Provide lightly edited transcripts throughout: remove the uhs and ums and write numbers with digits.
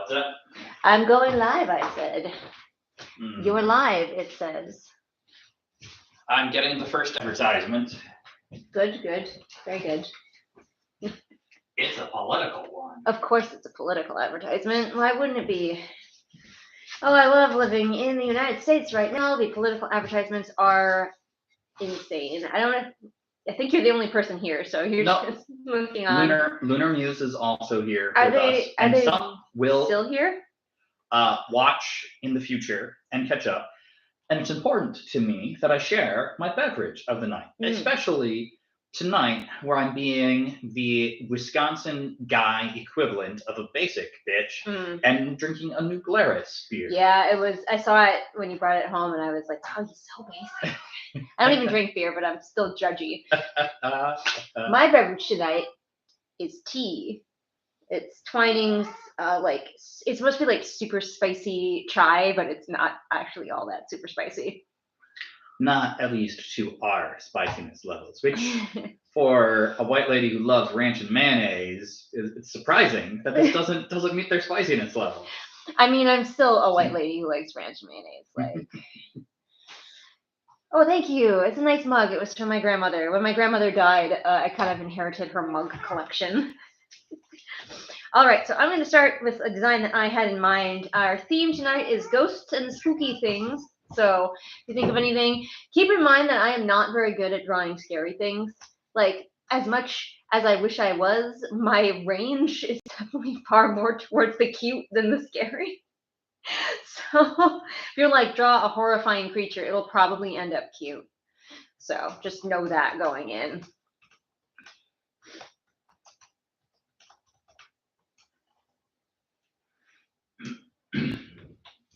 What's up? I'm going live, I said. Mm. You're live, it says. I'm getting the first advertisement. Good, good. Very good. It's a political one. Of course it's a political advertisement. Why wouldn't it be? Oh, I love living in the United States right now. The political advertisements are insane. I think you're the only person here, so you're just looking on. Lunar Muse is also here Are with they- us. are And they some will Still here? watch in the future and catch up. And it's important to me that I share my beverage of the night, especially tonight, where I'm being the Wisconsin guy equivalent of a basic bitch and drinking a New Glarus beer. Yeah, it was. I saw it when you brought it home, and I was like, "Oh, he's so basic." I don't even drink beer, but I'm still judgy. My beverage tonight is tea. It's Twinings. It's supposed to be like super spicy chai, but it's not actually all that super spicy. Not at least to our spiciness levels, which for a white lady who loves ranch and mayonnaise, it's surprising that this doesn't meet their spiciness level. I mean, I'm still a white lady who likes ranch and mayonnaise. Like, oh, thank you. It's a nice mug. It was from my grandmother. When my grandmother died, I kind of inherited her mug collection. All right, so I'm going to start with a design that I had in mind. Our theme tonight is ghosts and spooky things. So if you think of anything, keep in mind that I am not very good at drawing scary things. Like, as much as I wish I was, my range is definitely far more towards the cute than the scary. So if you're like, draw a horrifying creature, it'll probably end up cute. So just know that going in.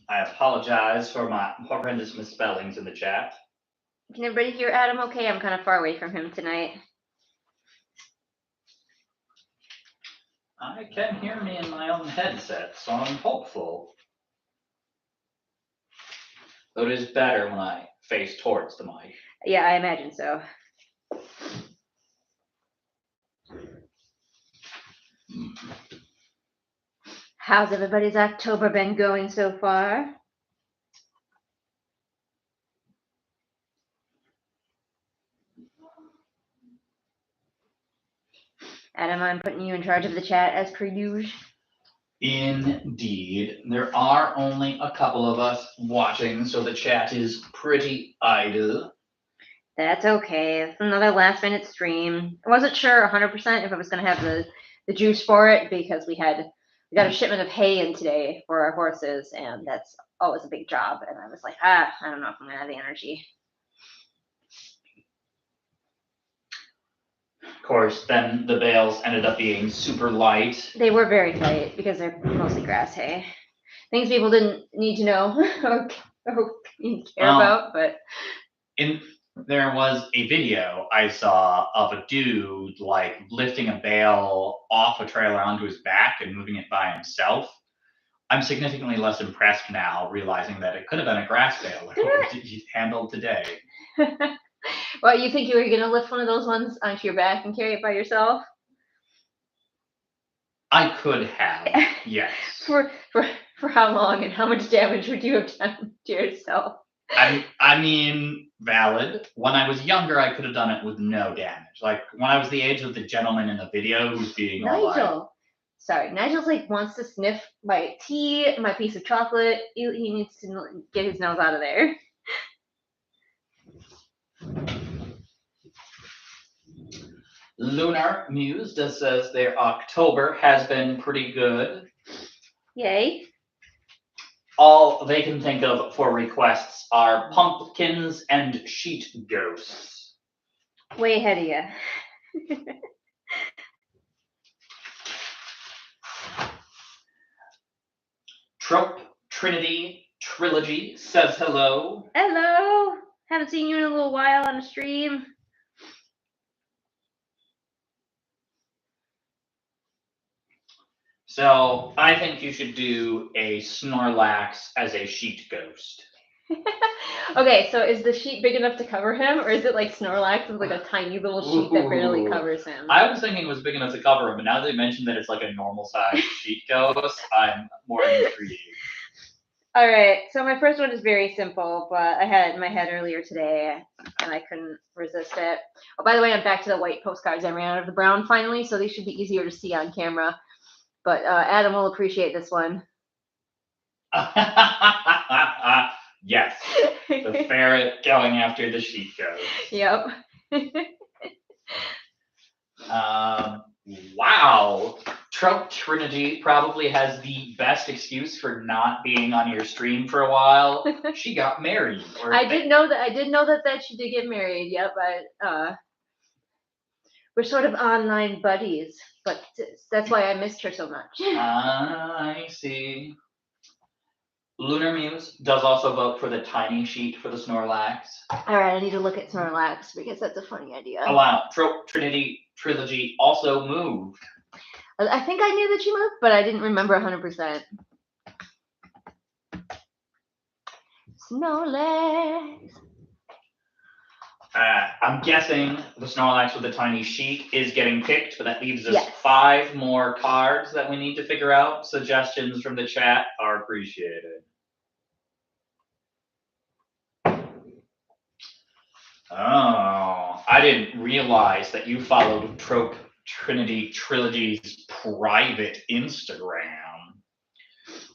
I apologize for my horrendous misspellings in the chat. Can everybody hear Adam okay? I'm kind of far away from him tonight. I can hear me in my own headset, so I'm hopeful. Though it is better when I face towards the mic. Yeah, I imagine so. How's everybody's October been going so far? Adam, I'm putting you in charge of the chat as per usual. Indeed. There are only a couple of us watching, so the chat is pretty idle. That's okay. It's another last minute stream. I wasn't sure 100% if I was going to have the juice for it because we got a shipment of hay in today for our horses, and that's always a big job. And I was like, I don't know if I'm going to have the energy. Of course, then the bales ended up being super light. They were very light because they're mostly grass hay. Things people didn't need to know or care about, but there was a video I saw of a dude like lifting a bale off a trailer onto his back and moving it by himself. I'm significantly less impressed now, realizing that it could have been a grass bale he handled today. Well, you think you were going to lift one of those ones onto your back and carry it by yourself? I could have, yes. For how long and how much damage would you have done to yourself? I mean, valid. When I was younger, I could have done it with no damage. Like when I was the age of the gentleman in the video who's being Nigel's like wants to sniff my tea, my piece of chocolate. He needs to get his nose out of there. Lunar Muse just says their October has been pretty good. Yay. All they can think of for requests are pumpkins and sheet ghosts. Way ahead of you. Trope Trinity Trilogy says hello. Hello. Haven't seen you in a little while on a stream. So I think you should do a Snorlax as a sheet ghost. Okay, so is the sheet big enough to cover him, or is it like Snorlax with like a tiny little sheet that barely Ooh. covers him? I was thinking it was big enough to cover him, but now that you mentioned that it's like a normal size sheet ghost, I'm more intrigued. All right, so my first one is very simple, but I had it in my head earlier today, and I couldn't resist it. Oh, by the way, I'm back to the white postcards. I ran out of the brown finally, so these should be easier to see on camera. But Adam will appreciate this one. Yes, the ferret going after the sheet ghost. Yep. Wow. Trump Trinity probably has the best excuse for not being on your stream for a while. She got married. I did know that she did get married. Yep, we're sort of online buddies, but that's why I missed her so much. I see. Lunar Muse does also vote for the tiny sheet for the Snorlax. All right, I need to look at Snorlax because that's a funny idea. Oh wow, Trinity Trilogy also moved. I think I knew that she moved, but I didn't remember 100%. Snorlax. I'm guessing the Snorlax with the tiny sheet is getting picked, but that leaves us Yes. 5 more cards that we need to figure out. Suggestions from the chat are appreciated. Oh, I didn't realize that you followed Trope Trinity Trilogy's private Instagram.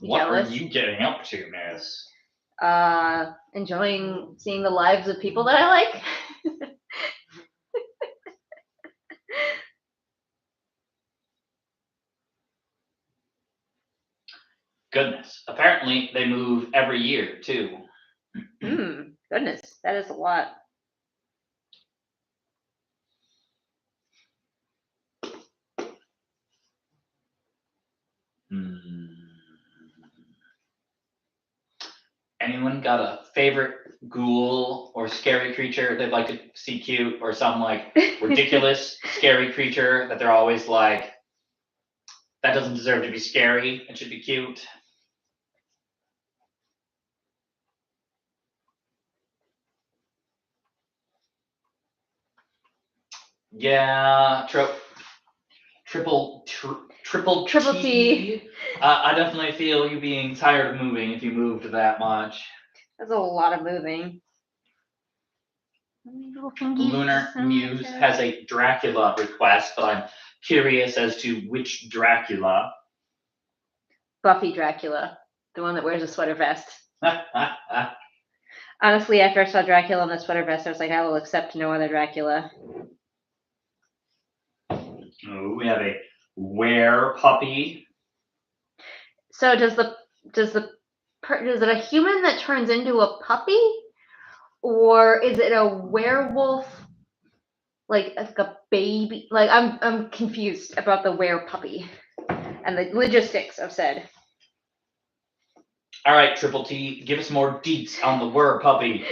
What Jealous? are you getting up to, miss? Enjoying seeing the lives of people that I like. Goodness. Apparently, they move every year, too. Goodness, that is a lot. Anyone got a favorite ghoul or scary creature they'd like to see cute, or some like ridiculous scary creature that they're always like, that doesn't deserve to be scary, it should be cute? Yeah, triple T. I definitely feel you being tired of moving if you moved that much. That's a lot of moving. Lunar Muse has a Dracula request, but I'm curious as to which Dracula. Buffy Dracula, the one that wears a sweater vest. Honestly, after I saw Dracula in the sweater vest, I was like, I will accept no other Dracula. Oh, we have a were puppy. So is it a human that turns into a puppy, or is it a werewolf, like a baby? Like I'm confused about the were puppy and the logistics of said. All right, Triple T, give us more deets on the were puppy.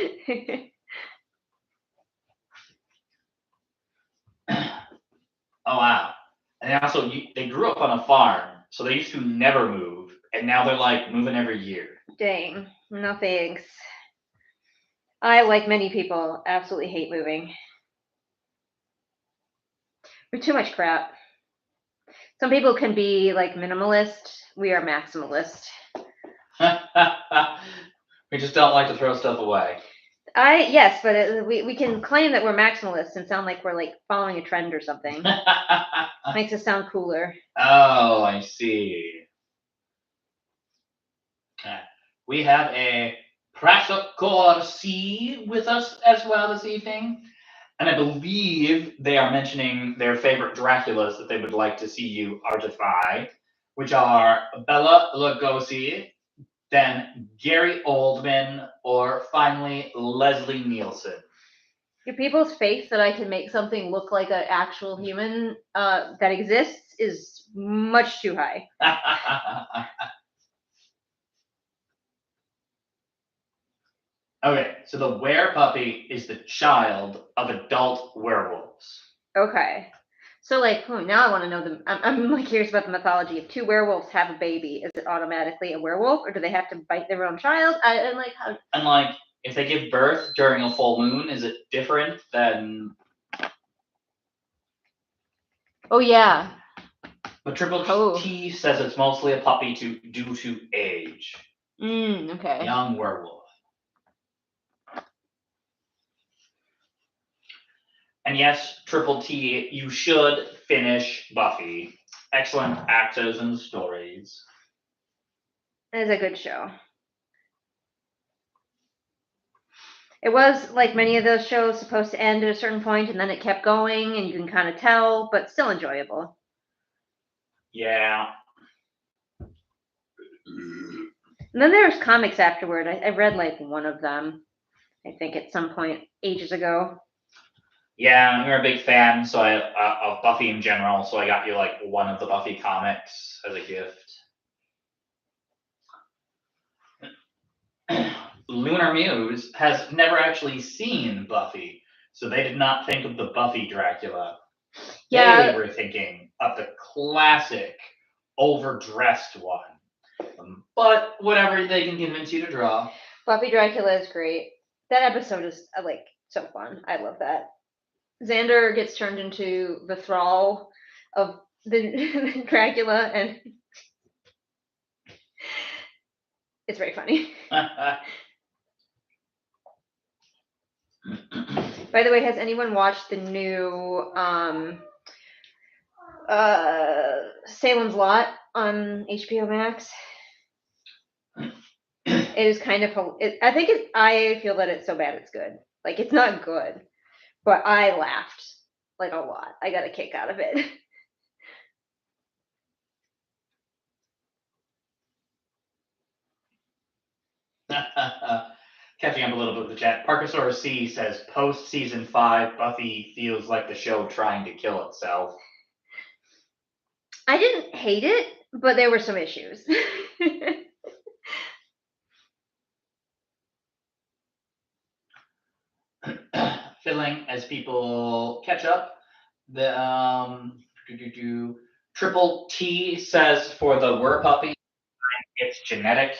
Oh wow! And also, they grew up on a farm, so they used to never move, and now they're like moving every year. Dang, no thanks. I, like many people, absolutely hate moving. There's too much crap. Some people can be like minimalist. We are maximalist. We just don't like to throw stuff away. Yes, but we can claim that we're maximalists and sound like we're like following a trend or something. Makes us sound cooler. Oh, I see. We have a Prasakorsi with us as well this evening. And I believe they are mentioning their favorite Draculas that they would like to see you artify, which are Bella Lugosi, then Gary Oldman, or finally Leslie Nielsen. Your people's faith that I can make something look like an actual human that exists is much too high. Okay, so the were puppy is the child of adult werewolves. Okay. So, like, now I want to know I'm like curious about the mythology. If two werewolves have a baby, is it automatically a werewolf, or do they have to bite their own child? And like, how? And like, if they give birth during a full moon, is it different than? Oh yeah. But Triple T says it's mostly a puppy due to age. Okay. Young werewolf. And yes, Triple T, you should finish Buffy. Excellent actors and stories. It is a good show. It was, like many of those shows, supposed to end at a certain point, and then it kept going, and you can kind of tell, but still enjoyable. Yeah. And then there's comics afterward. I read like one of them, I think, at some point ages ago. Yeah, you're a big fan, so of Buffy in general. So I got you like one of the Buffy comics as a gift. Lunar Muse has never actually seen Buffy, so they did not think of the Buffy Dracula. Yeah. They were thinking of the classic overdressed one. But whatever they can convince you to draw. Buffy Dracula is great. That episode is like so fun. I love that. Xander gets turned into the thrall of the Dracula, and it's very funny. By the way, has anyone watched the new Salem's Lot on HBO Max? It is kind of. I feel that it's so bad it's good. Like, it's not good, but I laughed like a lot. I got a kick out of it. Catching up a little bit with the chat. Parkosaurus C says post season 5, Buffy feels like the show trying to kill itself. I didn't hate it, but there were some issues. Filling as people catch up. The Triple T says for the puppy, it's genetic.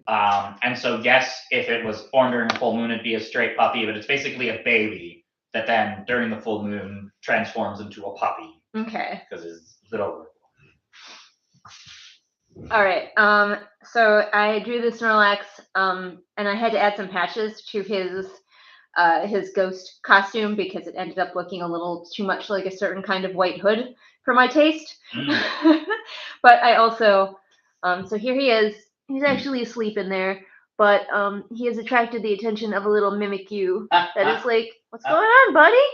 And so yes, if it was born during a full moon, it'd be a straight puppy, but it's basically a baby that then during the full moon transforms into a puppy. Okay. Because it's little. All right. So I drew the Snorlax, and I had to add some patches to his ghost costume because it ended up looking a little too much like a certain kind of White Hood for my taste. But I also, so here he is. He's actually asleep in there, but he has attracted the attention of a little Mimikyu that is like, "What's going on, buddy?"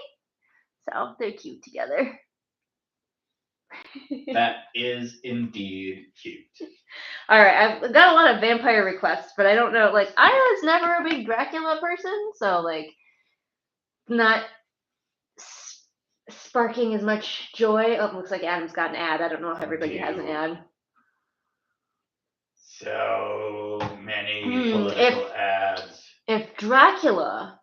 So they're cute together. That is indeed cute. All right, I've got a lot of vampire requests, but I don't know. Like, I was never a big Dracula person, so like, not sparking as much joy. Oh, it looks like Adam's got an ad. I don't know if everybody has an ad. So many political ads. If Dracula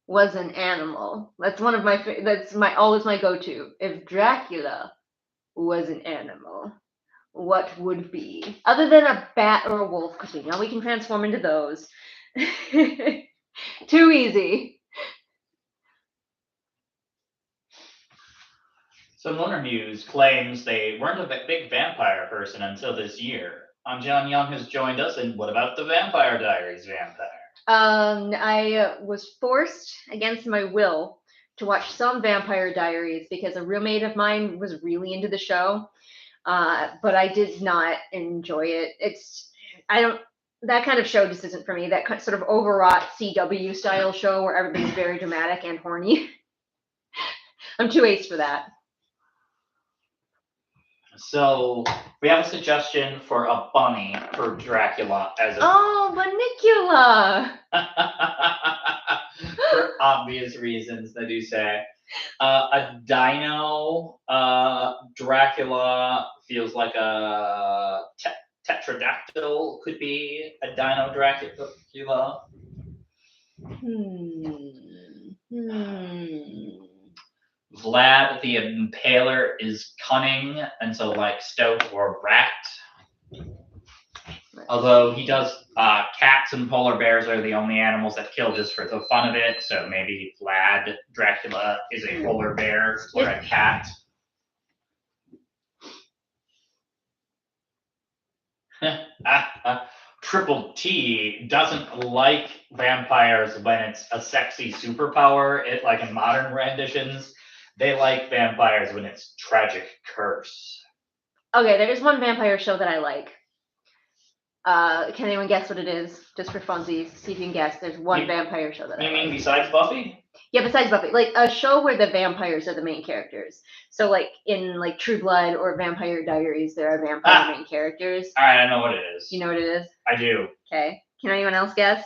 was an animal, that's one of my always my go-to. If Dracula was an animal, what would be, other than a bat or a wolf, because we know we can transform into those. Too easy. So Lunar Muse claims they weren't a big vampire person until this year. John Young has joined us, and what about the Vampire Diaries vampire? I was forced against my will to watch some Vampire Diaries because a roommate of mine was really into the show, but I did not enjoy it. That kind of show just isn't for me. That sort of overwrought CW style show where everybody's very dramatic and horny. I'm too ace for that. So we have a suggestion for a bunny for Dracula as a Bunnicula. For obvious reasons, they do say. A dino Dracula feels like a tetradactyl could be a dino Dracula. Vlad the Impaler is cunning, and so like stout or rat. Although he does, cats and polar bears are the only animals that kill just for the fun of it. So maybe Vlad Dracula is a polar bear or a cat. Triple T doesn't like vampires when it's a sexy superpower. It like in modern renditions, they like vampires when it's tragic curse. Okay, there is one vampire show that I like. Can anyone guess what it is? Just for funsies, see if you can guess. There's one vampire show that I like. You mean besides Buffy? Yeah, besides Buffy, like a show where the vampires are the main characters. So like in like True Blood or Vampire Diaries, there are vampire main characters. All right, I know what it is. You know what it is? I do. Okay. Can anyone else guess?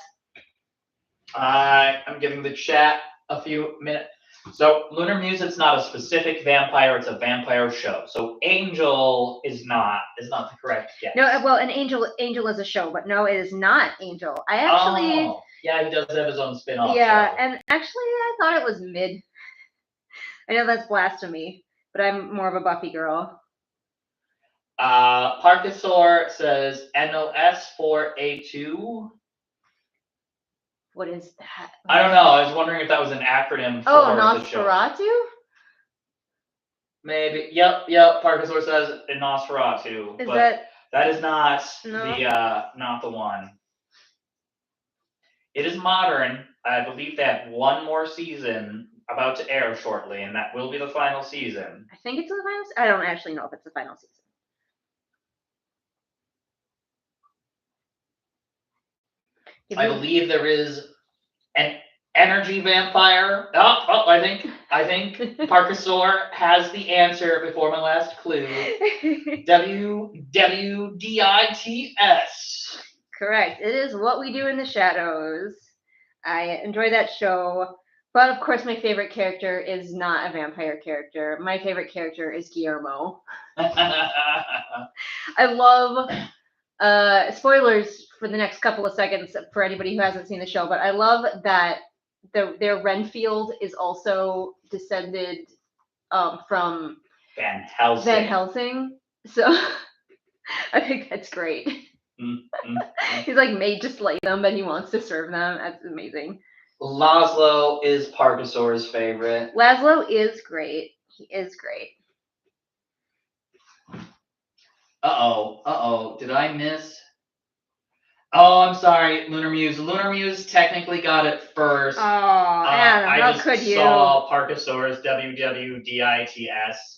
I'm giving the chat a few minutes. So Lunar Music's not a specific vampire; it's a vampire show. So Angel is not the correct guess. No, well, an Angel is a show, but no, it is not Angel. I actually. Oh, yeah, he does have his own spin-off. Yeah, show. and actually, I thought it was mid. I know that's blasphemy, but I'm more of a Buffy girl. Parkasaur says NOS4A2. What is that? I don't know. I was wondering if that was an acronym for the show. Nosferatu? Maybe. Yep. Parkasaur says Nosferatu. Is that is not no. not the one. It is modern. I believe they have one more season about to air shortly, and that will be the final season. I think it's the final. I don't actually know if it's the final season. I believe there is an energy vampire. I think Parkasaur has the answer before my last clue. WWDITS. Correct. It is What We Do in the Shadows. I enjoy that show. But of course, my favorite character is not a vampire character. My favorite character is Guillermo. I love spoilers for the next couple of seconds for anybody who hasn't seen the show, but I love that their Renfield is also descended from Van Helsing. So I think that's great. He's like made to slay them, but he wants to serve them. That's amazing. Laszlo is Parkasaur's favorite. Laszlo is great. He is great. Uh-oh. Did I miss? Oh, I'm sorry, Lunar Muse. Lunar Muse technically got it first. Oh, Adam, how could you? I saw Parkasaurus, WWDITS.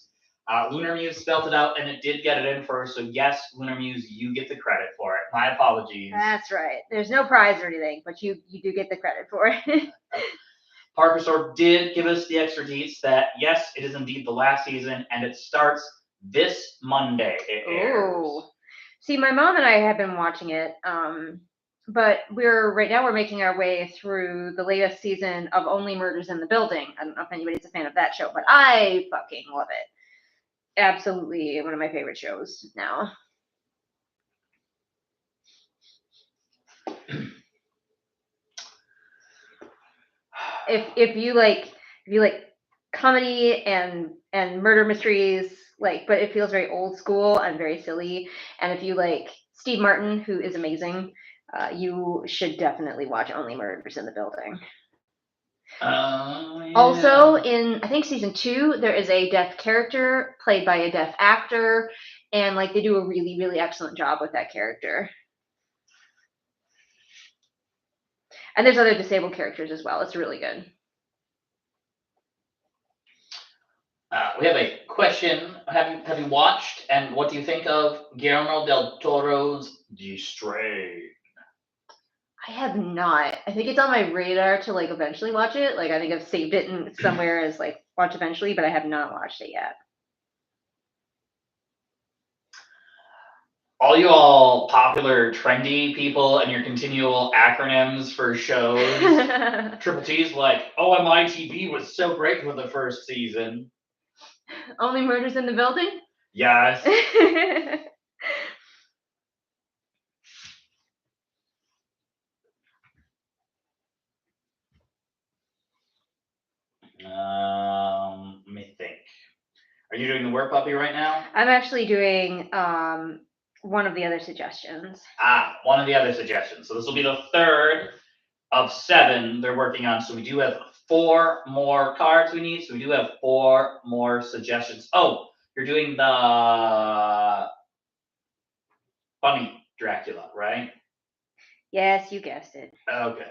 Lunar Muse spelled it out, and it did get it in first. So yes, Lunar Muse, you get the credit for it. My apologies. That's right. There's no prize or anything, but you do get the credit for it. Parkasaur did give us the extra deets that yes, it is indeed the last season, and it starts this Monday. It airs. See, my mom and I have been watching it, but we're making our way through the latest season of Only Murders in the Building. I don't know if anybody's a fan of that show, but I fucking love it. Absolutely one of my favorite shows now. If you like comedy and murder mysteries, but it feels very old school and very silly, and if you like Steve Martin, who is amazing, you should definitely watch Only Murders in the Building. Yeah. Also, in I think season 2, there is a deaf character played by a deaf actor, and they do a really, really excellent job with that character. And there's other disabled characters as well. It's really good. We have a question. Have you watched, and what do you think of Guillermo del Toro's The Strain? I have not. I think it's on my radar to eventually watch it. I think I've saved it in somewhere as watch eventually, but I have not watched it yet. All popular trendy people and your continual acronyms for shows. Triple T's OMITB was so great for the first season. Only Murders in the Building? Yes. Let me you doing the work puppy right now? I'm actually doing one of the other suggestions. One of the other suggestions. So this will be the third of 7 they're working on. So we do have 4 more cards we need. So we do have 4 more suggestions. Oh, you're doing the Bunny Dracula, right? Yes, you guessed it. Okay.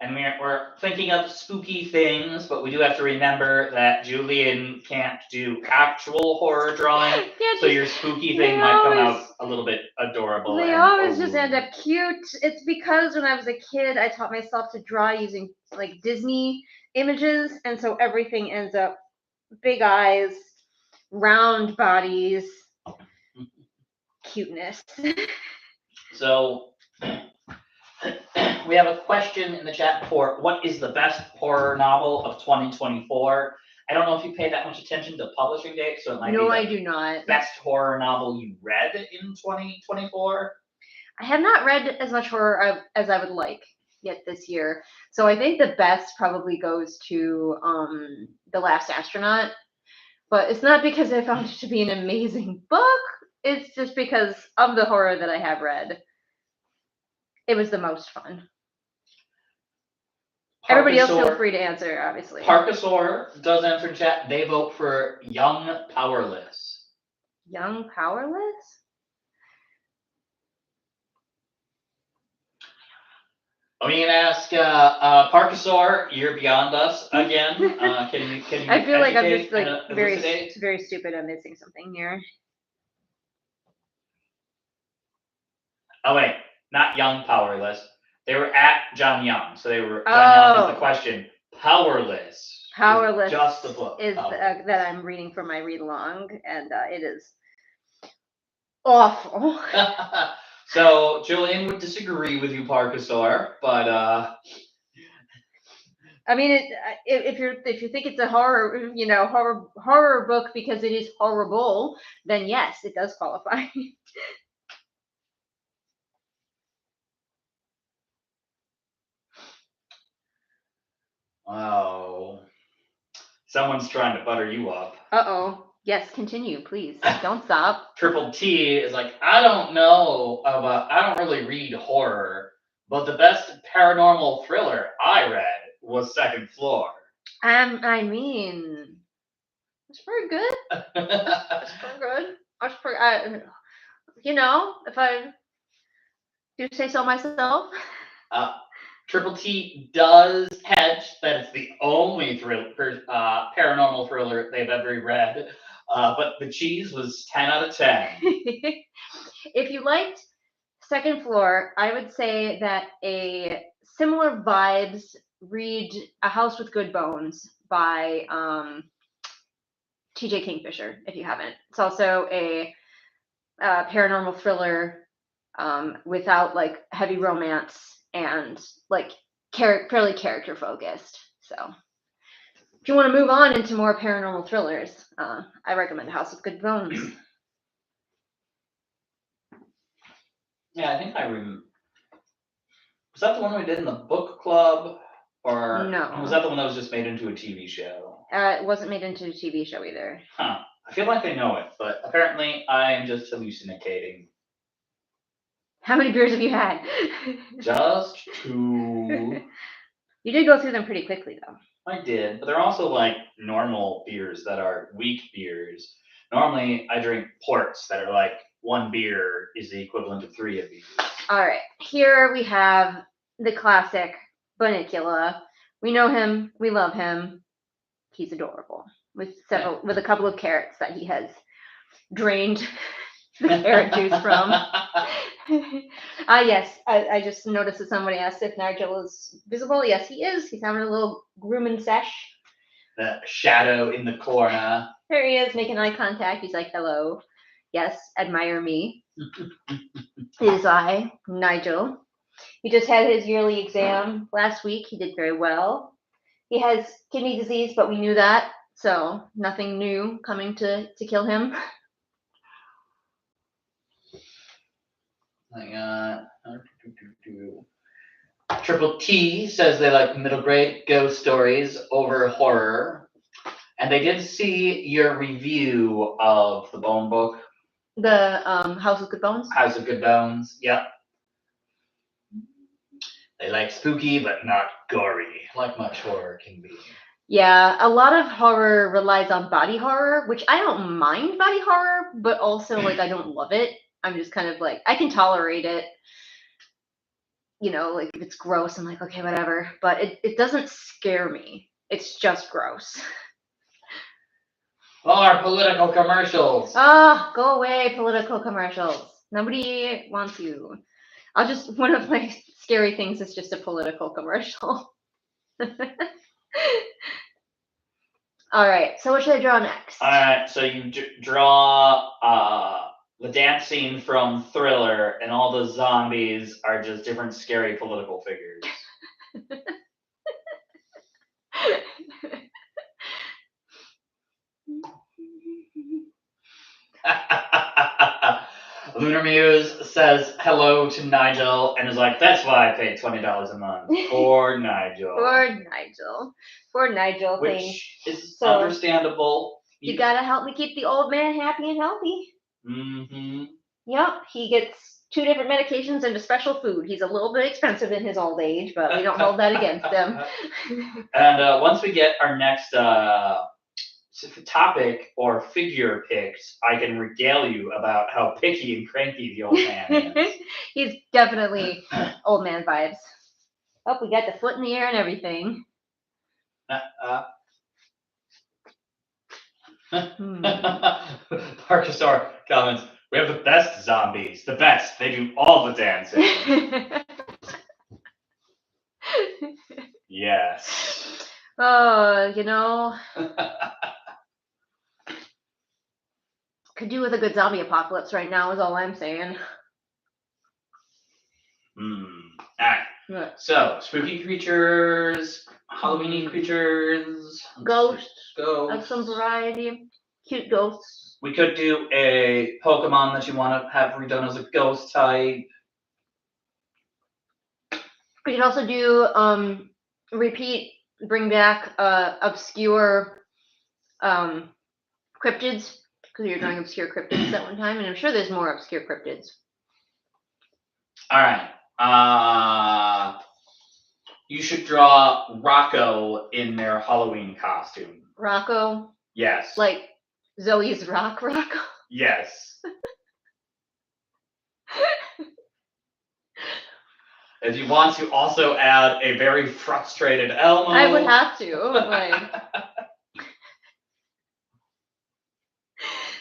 And we're thinking of spooky things, but we do have to remember that Julian can't do actual horror drawing, so your spooky thing might come out a little bit adorable. They always just end up cute. It's because when I was a kid, I taught myself to draw using like Disney images, and so everything ends up big eyes, round bodies, cuteness. So we have a question in the chat for what is the best horror novel of 2024. I don't know if you pay that much attention to publishing date, so it might be I do not. Best horror novel you read in 2024. I have not read as much horror as I would like yet this year, so I think the best probably goes to The Last Astronaut. But it's not because I found it to be an amazing book. It's just because of the horror that I have read. It was the most fun. Everybody else feel free to answer, obviously. Parkasaur does answer in chat. They vote for Young Powerless. Young Powerless? I'm gonna ask Parkasaur, you're beyond us again. Can you I feel like I'm just like very stupid. I'm missing something here. Oh wait, not Young Powerless. They were at John Young, so they were. John Young is the question. Powerless. Powerless. Just the book. Is that I'm reading for my read along, and it is awful. So Julian would disagree with you, Parkasaur, but I mean, if you think it's a horror, horror book because it is horrible, then yes, it does qualify. Oh, someone's trying to butter you up. Uh-oh. Yes, continue, please. Don't stop. Triple T is like, I don't know I don't really read horror, but the best paranormal thriller I read was Second Floor. I mean, it's pretty good. It's pretty good. It's pretty, if I do say so myself. Triple T does hedge that it's the only paranormal thriller they've ever read, but the cheese was 10 out of 10. If you liked Second Floor, I would say that a similar vibes, read A House with Good Bones by TJ Kingfisher, if you haven't. It's also a paranormal thriller without like heavy romance and like fairly character focused. So if you want to move on into more paranormal thrillers, I recommend House of Good Bones. Yeah, I think I remember. Was that the one we did in the book club? Or no? Was that the one that was just made into a TV show? It wasn't made into a TV show either. Huh. I feel like I know it, but apparently I am just hallucinating. How many beers have you had? Just 2. You did go through them pretty quickly, though. I did, but they're also like normal beers that are weak beers. Normally, I drink ports that are like 1 beer is the equivalent of 3 of these. All right, here we have the classic Bunnicula. We know him, we love him. He's adorable with a couple of carrots that he has drained the carrot juice from. Yes, I just noticed that somebody asked if Nigel is visible. Yes, he is. He's having a little grooming sesh. The shadow in the corner. There he is, making eye contact. He's like, hello. Yes, admire me. It is I, Nigel. He just had his yearly exam last week. He did very well. He has kidney disease, but we knew that. So nothing new coming to kill him. I got Triple T says they like middle grade ghost stories over horror. And they did see your review of the Bone Book. The House of Good Bones? House of Good Bones, yep. They like spooky, but not gory, like much horror can be. Yeah, a lot of horror relies on body horror, which I don't mind body horror, but also like I don't love it. I'm just kind of like I can tolerate it. You know, like if it's gross, I'm like, okay, whatever. But it doesn't scare me. It's just gross. All our political commercials. Ah, go away, political commercials. Nobody wants you. I'll just one of my scary things is just a political commercial. All right, so what should I draw next? All right, so you draw the dance scene from Thriller, and all the zombies are just different scary political figures. Lunar Muse says hello to Nigel and is like, that's why I paid $20 a month for Nigel. For Nigel, Which is understandable. You gotta help me keep the old man happy and healthy. Mm-hmm. Yep, he gets 2 different medications and a special food. He's a little bit expensive in his old age, but we don't hold that against him. And once we get our next topic or figure picked, I can regale you about how picky and cranky the old man is. He's definitely old man vibes. Oh, we got the foot in the air and everything. Parkasaur comments, we have the best zombies. The best. They do all the dancing. Yes. Oh, you know. Could do with a good zombie apocalypse right now is all I'm saying. Alright. What? So, spooky creatures, Halloween-y creatures, ghosts. Have some variety. Cute ghosts. We could do a Pokemon that you want to have redone as a ghost type. We could also do bring back obscure cryptids, because you're drawing obscure cryptids at one time, and I'm sure there's more obscure cryptids. All right. You should draw Rocco in their Halloween costume. Rocco? Yes. Like Zoe's Rocco? Yes. If you want to also add a very frustrated Elmo. I would have to. Like,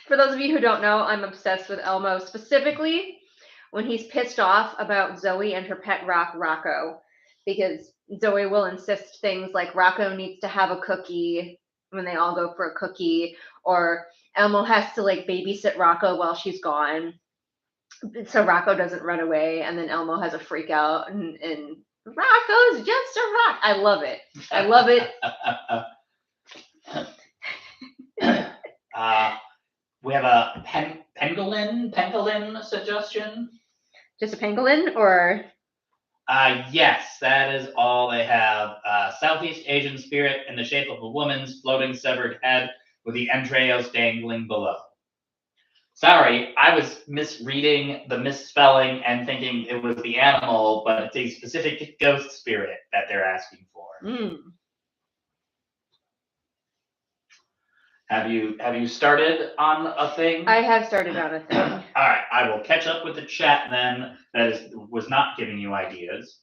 for those of you who don't know, I'm obsessed with Elmo, specifically when he's pissed off about Zoe and her pet rock, Rocco, because Zoe will insist things like Rocco needs to have a cookie when they all go for a cookie, or Elmo has to like babysit Rocco while she's gone, so Rocco doesn't run away, and then Elmo has a freak out, and Rocco's just a rock. I love it. I love it. We have a pangolin suggestion. Just a pangolin, or? Yes, that is all they have. Southeast Asian spirit in the shape of a woman's floating severed head with the entrails dangling below. Sorry, I was misreading the misspelling and thinking it was the animal, but it's a specific ghost spirit that they're asking for. Have you started on a thing? I have started on a thing. All right, I will catch up with the chat then that was not giving you ideas.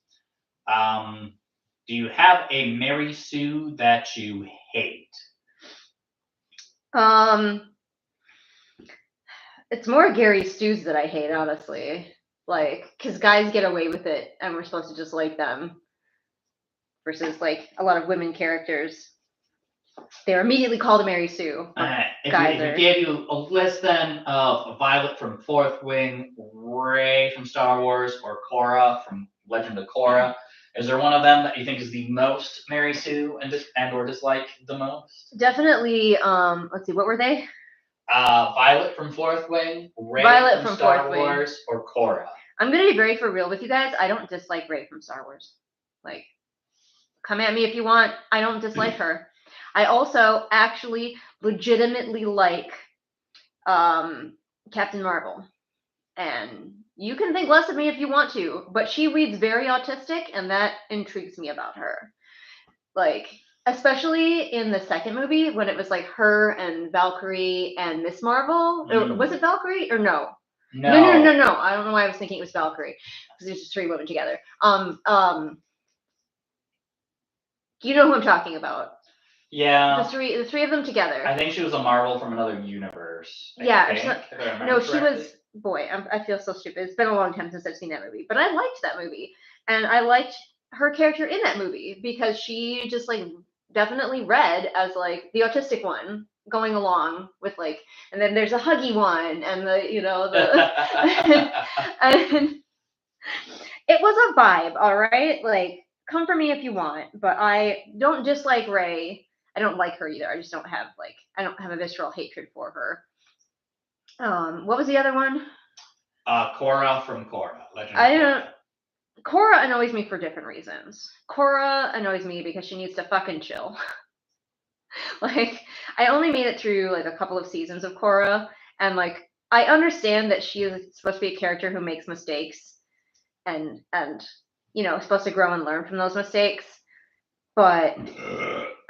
Do you have a Mary Sue that you hate? It's more Gary Stews that I hate, honestly. Like, because guys get away with it, and we're supposed to just like them. Versus, like, a lot of women characters, they're immediately called a Mary Sue. If we gave you a list then of Violet from Fourth Wing, Rey from Star Wars, or Korra from Legend of Korra, is there one of them that you think is the most Mary Sue and or dislike the most? Definitely. Let's see, what were they? Violet from Fourth Wing, Rey from Star Wars, or Korra. I'm gonna be very for real with you guys. I don't dislike Rey from Star Wars. Like, come at me if you want. I don't dislike her. I also actually legitimately like Captain Marvel. And you can think less of me if you want to, but she reads very autistic, and that intrigues me about her. Like, especially in the second movie when it was like her and Valkyrie and Miss Marvel. Or, was it Valkyrie or no? No. I don't know why I was thinking it was Valkyrie because there's just three women together. You know who I'm talking about? Yeah. The three of them together. I think she was a Marvel from another universe. She was. Boy, I feel so stupid. It's been a long time since I've seen that movie, but I liked that movie, and I liked her character in that movie because she just like definitely read as like the autistic one going along with like, and then there's a huggy one, and the and it was a vibe, all right. Like, come for me if you want, but I don't dislike Rey. I don't like her either. I just don't have I don't have a visceral hatred for her. What was the other one? Korra from Korra. Korra annoys me for different reasons. Korra annoys me because she needs to fucking chill. Like, I only made it through like a couple of seasons of Korra, and like I understand that she is supposed to be a character who makes mistakes and supposed to grow and learn from those mistakes. But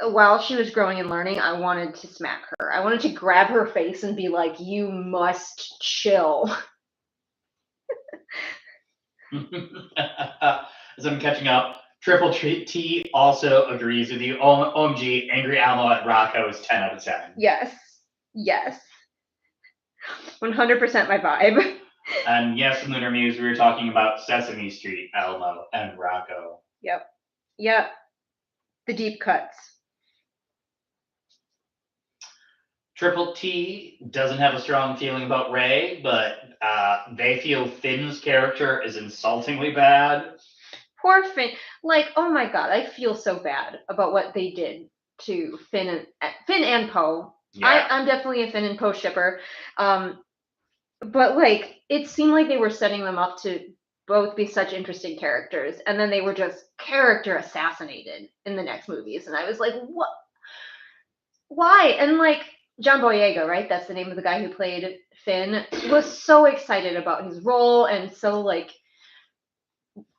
while she was growing and learning, I wanted to smack her. I wanted to grab her face and be like, "You must chill." As I'm catching up, Triple T also agrees with you. OMG, Angry Alamo at Rocco is 10 out of 10. Yes. 100% my vibe. And yes, in Lunar Muse, we were talking about Sesame Street, Alamo, and Rocco. Yep. The deep cuts. Triple T doesn't have a strong feeling about Rey, but they feel Finn's character is insultingly bad. Poor Finn. Like, oh my god, I feel so bad about what they did to Finn and Poe. Yeah. I'm definitely a Finn and Poe shipper. But like, it seemed like they were setting them up to both be such interesting characters, and then they were just character assassinated in the next movies, and I was like, what? Why? And like, John Boyega, right? That's the name of the guy who played Finn. Was so excited about his role and so like,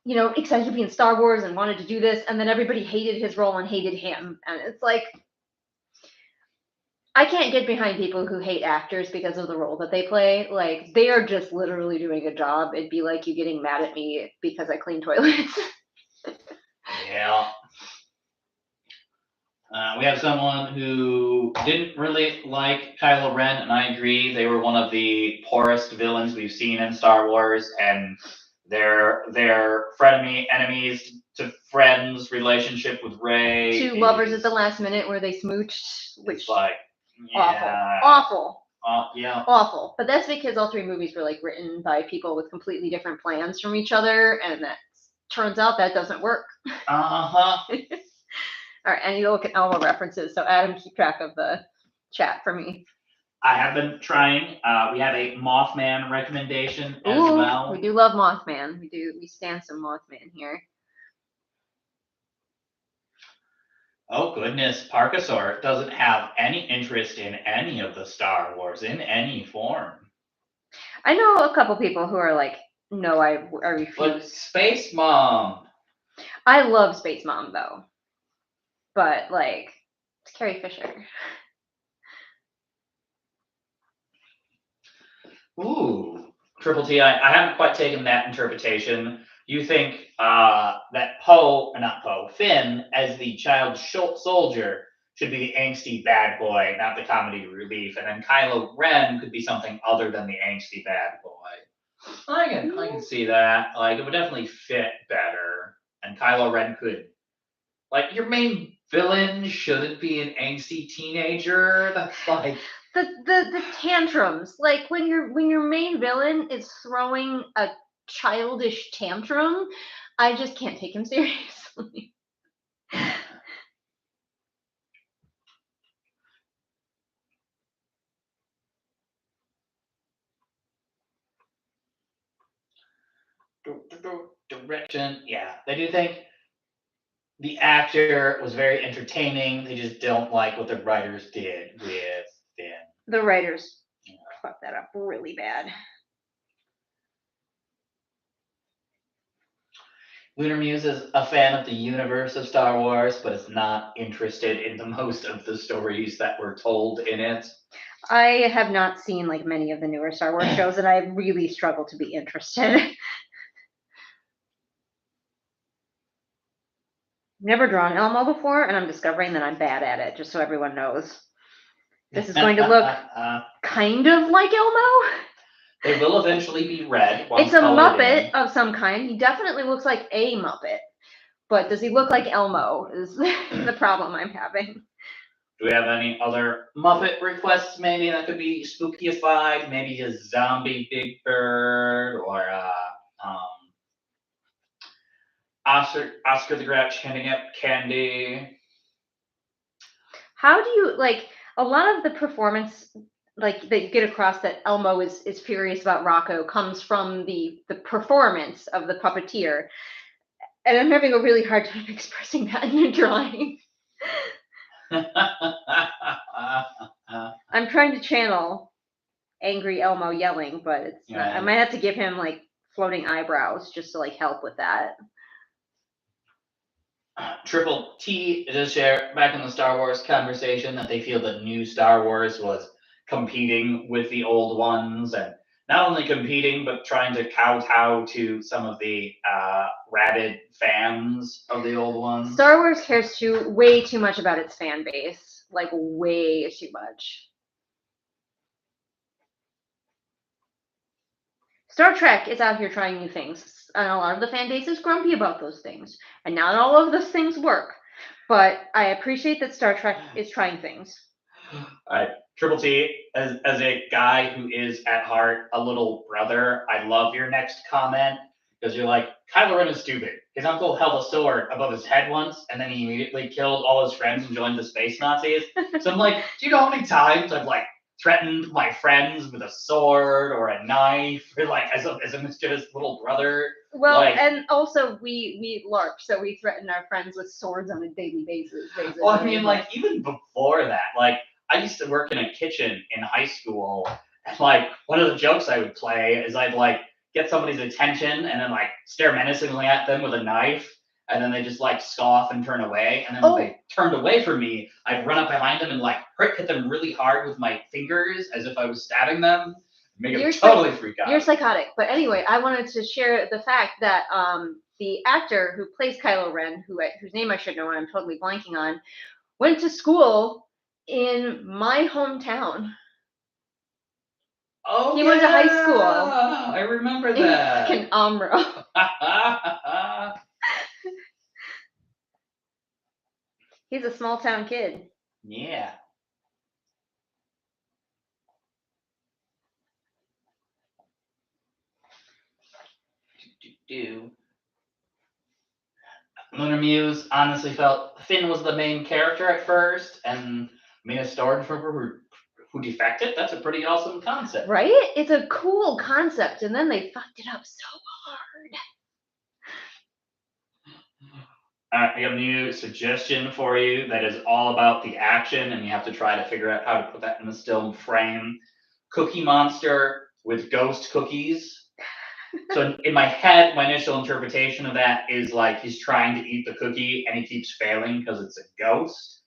excited to be in Star Wars and wanted to do this, and then everybody hated his role and hated him, and it's like, I can't get behind people who hate actors because of the role that they play. Like, they are just literally doing a job. It'd be like you getting mad at me because I clean toilets. Yeah. We have someone who didn't really like Kylo Ren, and I agree. They were one of the poorest villains we've seen in Star Wars, and their enemies to friends relationship with Rey. Two lovers at the last minute where they smooched, which like awful. Yeah. Awful. But that's because all three movies were like written by people with completely different plans from each other, and that turns out that doesn't work. All right, I need to look at all the references. So Adam, keep track of the chat for me. I have been trying. We have a Mothman recommendation as well. We do love Mothman. We stand some Mothman here. Oh goodness, Parkasaur doesn't have any interest in any of the Star Wars in any form. I know a couple people who are like, no, I refuse. But Space Mom. I love Space Mom though. But like, it's Carrie Fisher. Ooh, Triple T, I haven't quite taken that interpretation. You think that Finn, as the child soldier, should be the angsty bad boy, not the comedy relief, and then Kylo Ren could be something other than the angsty bad boy. I can see that. Like, it would definitely fit better, and Kylo Ren could, like, your main villain shouldn't be an angsty teenager. That's like the tantrums. Like, when your main villain is throwing a childish tantrum, I just can't take him seriously. Direction, yeah. They do think The actor was very entertaining. They just don't like what the writers did with Finn. The writers fucked that up really bad. Lunar Muse is a fan of the universe of Star Wars, but is not interested in the most of the stories that were told in it. I have not seen like many of the newer Star Wars shows, and I really struggle to be interested. Never drawn Elmo before, and I'm discovering that I'm bad at it, just so everyone knows. This is going to look kind of like Elmo. They will eventually be red. It's a Muppet of some kind. He definitely looks like a Muppet. But does he look like Elmo is the problem I'm having. Do we have any other Muppet requests maybe that could be spookyified? Maybe a zombie Big Bird or Oscar the Grouch handing out candy. How do you like a lot of the performance like that you get across that Elmo is furious about Rocco comes from the performance of the puppeteer. And I'm having a really hard time expressing that in your drawing. I'm trying to channel angry Elmo yelling, but it's not. I might have to give him like floating eyebrows just to like help with that. Triple T does share back in the Star Wars conversation that they feel the new Star Wars was competing with the old ones, and not only competing but trying to kowtow to some of the rabid fans of the old ones. Star Wars cares way too much about its fan base, like way too much. Star Trek is out here trying new things, and a lot of the fan base is grumpy about those things, and not all of those things work. But I appreciate that Star Trek is trying things. All right, Triple T, as a guy who is at heart a little brother, I love your next comment because you're like, Kylo Ren is stupid. His uncle held a sword above his head once, and then he immediately killed all his friends and joined the space Nazis. So I'm like, do you know how many times I've like threatened my friends with a sword or a knife, or like as a mischievous little brother? Well, like, and also we LARP, so we threaten our friends with swords on a daily basis. Basically. Well, I mean, like even before that, like I used to work in a kitchen in high school, and like one of the jokes I would play is I'd like get somebody's attention and then like stare menacingly at them with a knife, and then they just like scoff and turn away, and then when they turned away from me, I'd run up behind them and like hit them really hard with my fingers as if I was stabbing them. Make them totally freak out. You're psychotic. But anyway, I wanted to share the fact that the actor who plays Kylo Ren, whose name I should know and I'm totally blanking on, went to school in my hometown. Oh, he went to high school. I remember that. In Amro. He's a small town kid. Yeah. Lunar Muse honestly felt Finn was the main character at first, and made a stormtrooper who defected. That's a pretty awesome concept. Right? It's a cool concept, and then they fucked it up so hard. I got a new suggestion for you that is all about the action, and you have to try to figure out how to put that in the still frame. Cookie Monster with ghost cookies. So in my head, my initial interpretation of that is like he's trying to eat the cookie and he keeps failing because it's a ghost.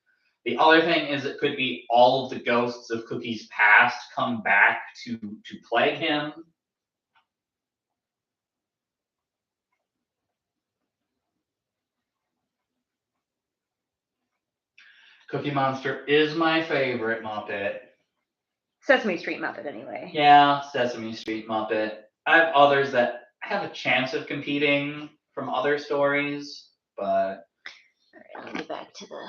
The other thing is it could be all of the ghosts of Cookie's past come back to plague him. Cookie Monster is my favorite Muppet. Sesame Street Muppet, anyway. Yeah, Sesame Street Muppet. I have others that have a chance of competing from other stories, but... All right, I'll go back to the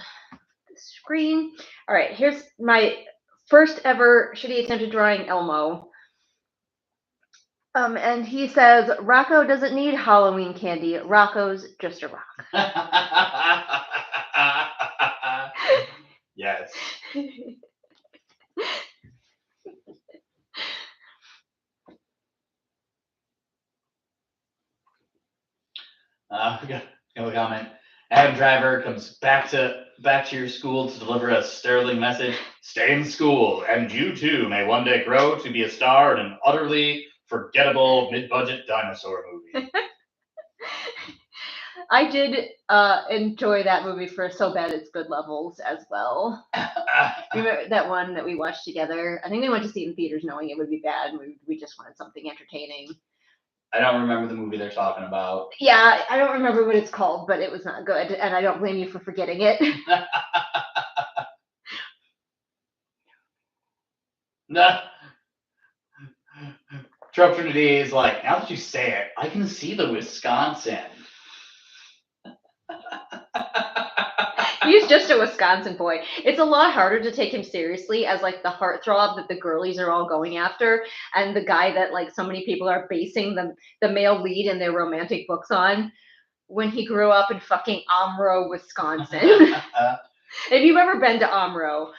screen. All right, here's my first ever shitty attempt at drawing Elmo. And he says, Rocco doesn't need Halloween candy. Rocco's just a rock. Yes. We got a comment. Adam Driver comes back to your school to deliver a sterling message. Stay in school, and you too may one day grow to be a star in an utterly forgettable mid-budget dinosaur movie. I did enjoy that movie for So Bad It's Good levels as well. Remember that one that we watched together? I think we went to see it in theaters knowing it would be bad, and we just wanted something entertaining. I don't remember the movie they're talking about. Yeah, I don't remember what it's called, but it was not good, and I don't blame you for forgetting it. Nah. Trump Trinity is like, now that you say it, I can see the Wisconsin. He's just a Wisconsin boy. It's a lot harder to take him seriously as like the heartthrob that the girlies are all going after, and the guy that like so many people are basing the male lead in their romantic books on, when he grew up in fucking Omro, Wisconsin. If you've ever been to Omro,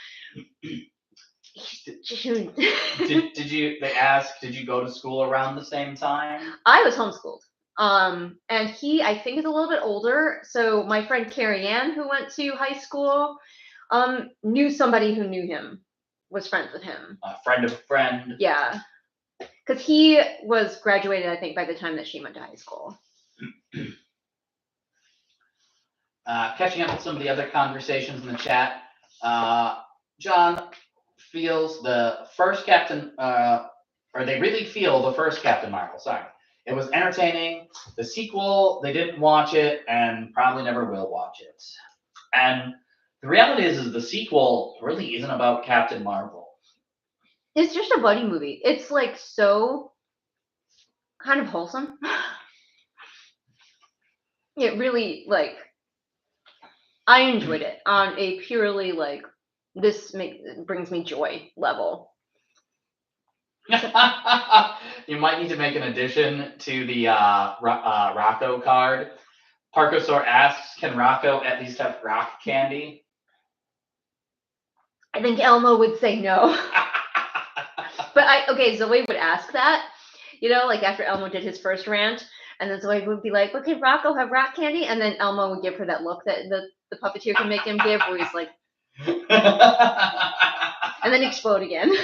did you? They asked, did you go to school around the same time? I was homeschooled. And he, I think, is a little bit older. So my friend Carrie Ann, who went to high school, knew somebody who knew him, was friends with him. A friend of a friend. Yeah. Because he was graduated, I think, by the time that she went to high school. Catching up with some of the other conversations in the chat, John feels the first Captain, or they really feel the first Captain Marvel, sorry. It was entertaining. The sequel, they didn't watch it and probably never will watch it. And the reality is the sequel really isn't about Captain Marvel. It's just a buddy movie. It's like so kind of wholesome. It really, like, I enjoyed it on a purely like, brings me joy level. You might need to make an addition to the Rocco card. Parkosaur asks, can Rocco at least have rock candy? I think Elmo would say no. But Zoe would ask that, like after Elmo did his first rant, and then Zoe would be like, okay, Rocco have rock candy? And then Elmo would give her that look that the puppeteer can make him give, where he's like, and then explode again.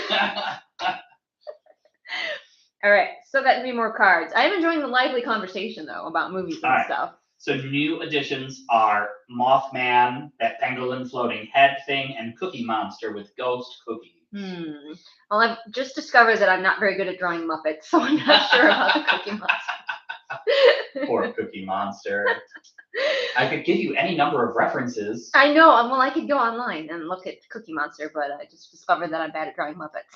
All right, still got 3 more cards. I am enjoying the lively conversation, though, about movies and stuff. So new additions are Mothman, that pangolin floating head thing, and Cookie Monster with ghost cookies. Well, I've just discovered that I'm not very good at drawing Muppets, so I'm not sure about the Cookie Monster. Poor Cookie Monster. I could give you any number of references. I know. Well, I could go online and look at Cookie Monster, but I just discovered that I'm bad at drawing Muppets.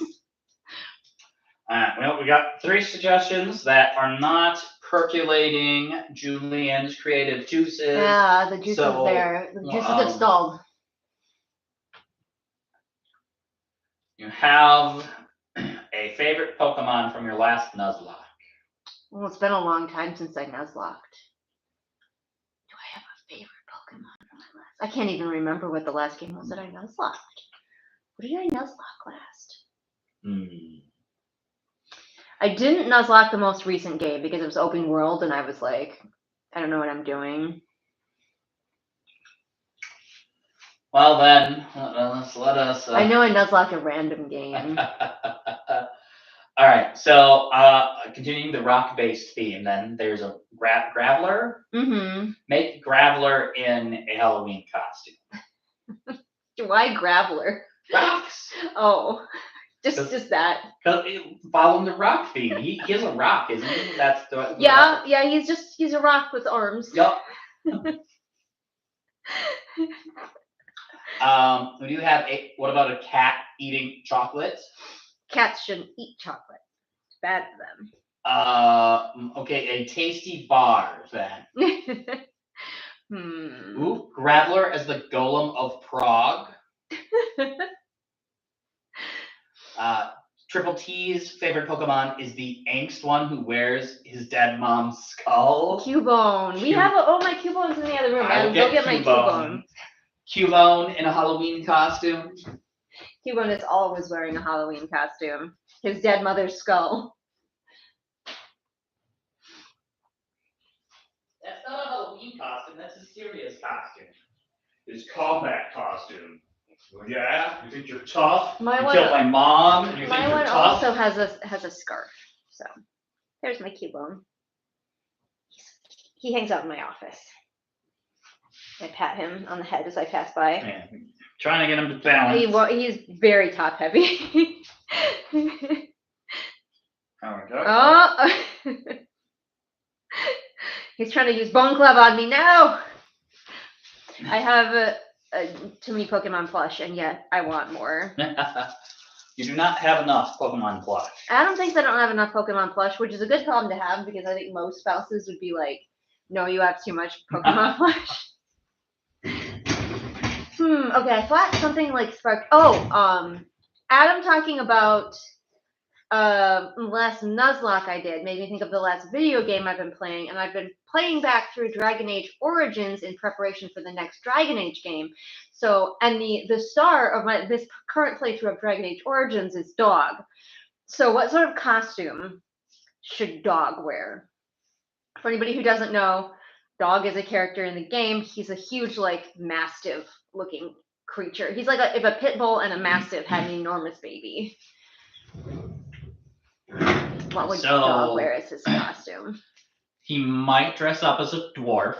Well, we got 3 suggestions that are not percolating Julian's creative juices. Yeah, the juices there. The juices have stalled. You have a favorite Pokemon from your last Nuzlocke. Well, it's been a long time since I Nuzlocked. Do I have a favorite Pokemon from my last? I can't even remember what the last game was that I Nuzlocked. What did I Nuzlocke last? I didn't Nuzlocke the most recent game because it was open world, and I was like, I don't know what I'm doing. Well then, let us. I know I Nuzlocked a random game. All right, so continuing the rock-based theme, then there's a Graveler. Make Graveler in a Halloween costume. Why Graveler? Rocks. Oh. Just that. Following the rock theme. He is a rock, isn't he? That's the yeah, he's a rock with arms. Yep. We do have what about a cat eating chocolate? Cats shouldn't eat chocolate. It's bad for them. Okay, a tasty bar then. Ooh, Graveler as the Golem of Prague. Triple T's favorite Pokemon is the angst one who wears his dead mom's skull. Cubone. We have my Cubone's in the other room. I'll go get my Cubone. Cubone in a Halloween costume. Cubone is always wearing a Halloween costume. His dead mother's skull. That's not a Halloween costume. and that's a serious costume. His combat costume. Well, yeah, you think you're tough? You killed my mom, and you think you're tough? My one also has a scarf. So there's my Cubone. He hangs out in my office. I pat him on the head as I pass by. Man, trying to get him to balance. He's very top heavy. Oh, my God. Oh! He's trying to use Bone Club on me now. I have too many Pokemon plush, and yet I want more. You do not have enough Pokemon plush. Adam thinks I don't have enough Pokemon plush, which is a good problem to have because I think most spouses would be like, no, you have too much Pokemon plush. Okay, I thought something like sparked. Adam talking about last Nuzlocke I did made me think of the last video game I've been playing, and I've been playing back through Dragon Age Origins in preparation for the next Dragon Age game. So, and the star of this current playthrough of Dragon Age Origins is Dog. So, what sort of costume should Dog wear? For anybody who doesn't know, Dog is a character in the game. He's a huge, like, mastiff-looking creature. He's like if a pit bull and a mastiff had an enormous baby. What would Dog wear as his costume? He might dress up as a dwarf.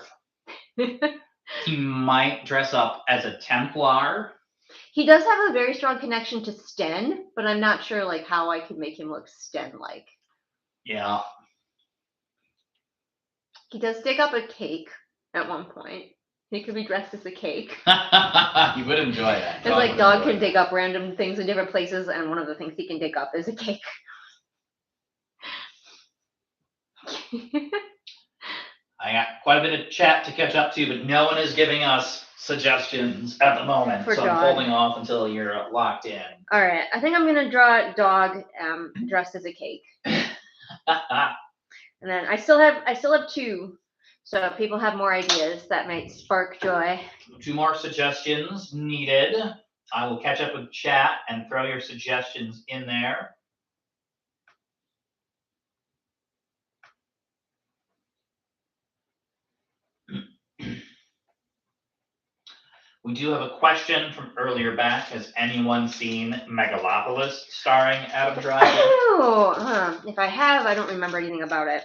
He might dress up as a Templar. He does have a very strong connection to Sten, but I'm not sure like how I could make him look Sten-like. Yeah. He does dig up a cake at one point. He could be dressed as a cake. You would enjoy that. It's like Dog can dig up random things in different places, and one of the things he can dig up is a cake. I got quite a bit of chat to catch up to, but no one is giving us suggestions at the moment. So I'm holding off until you're locked in. All right. I think I'm going to draw Dog dressed as a cake. And then I still have two. So if people have more ideas, that might spark joy. 2 more suggestions needed. I will catch up with chat and throw your suggestions in there. We do have a question from earlier back. Has anyone seen Megalopolis starring Adam Driver? Oh, if I have, I don't remember anything about it.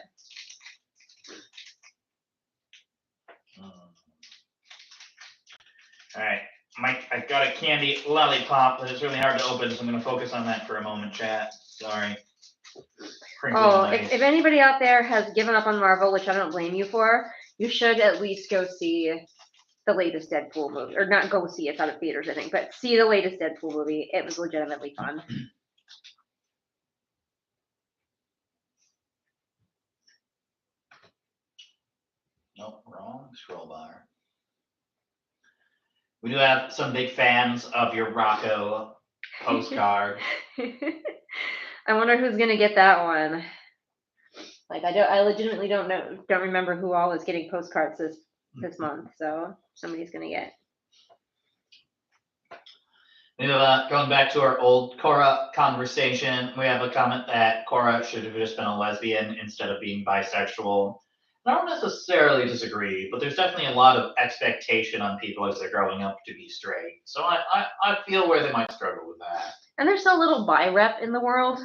All right, Mike, I've got a candy lollipop that is really hard to open, so I'm going to focus on that for a moment, chat. Sorry. If anybody out there has given up on Marvel, which I don't blame you for, you should at least go see the latest Deadpool movie. Or not go see it, it's out of theaters, I think, but see the latest Deadpool movie. It was legitimately fun. Nope, wrong scroll bar. We do have some big fans of your Rocco postcard. I wonder who's gonna get that one. Like I legitimately don't remember who all is getting postcards this month. So somebody's gonna get. Going back to our old Cora conversation, we have a comment that Cora should have just been a lesbian instead of being bisexual. I don't necessarily disagree, but there's definitely a lot of expectation on people as they're growing up to be straight. So I feel where they might struggle with that. And there's so little bi rep in the world,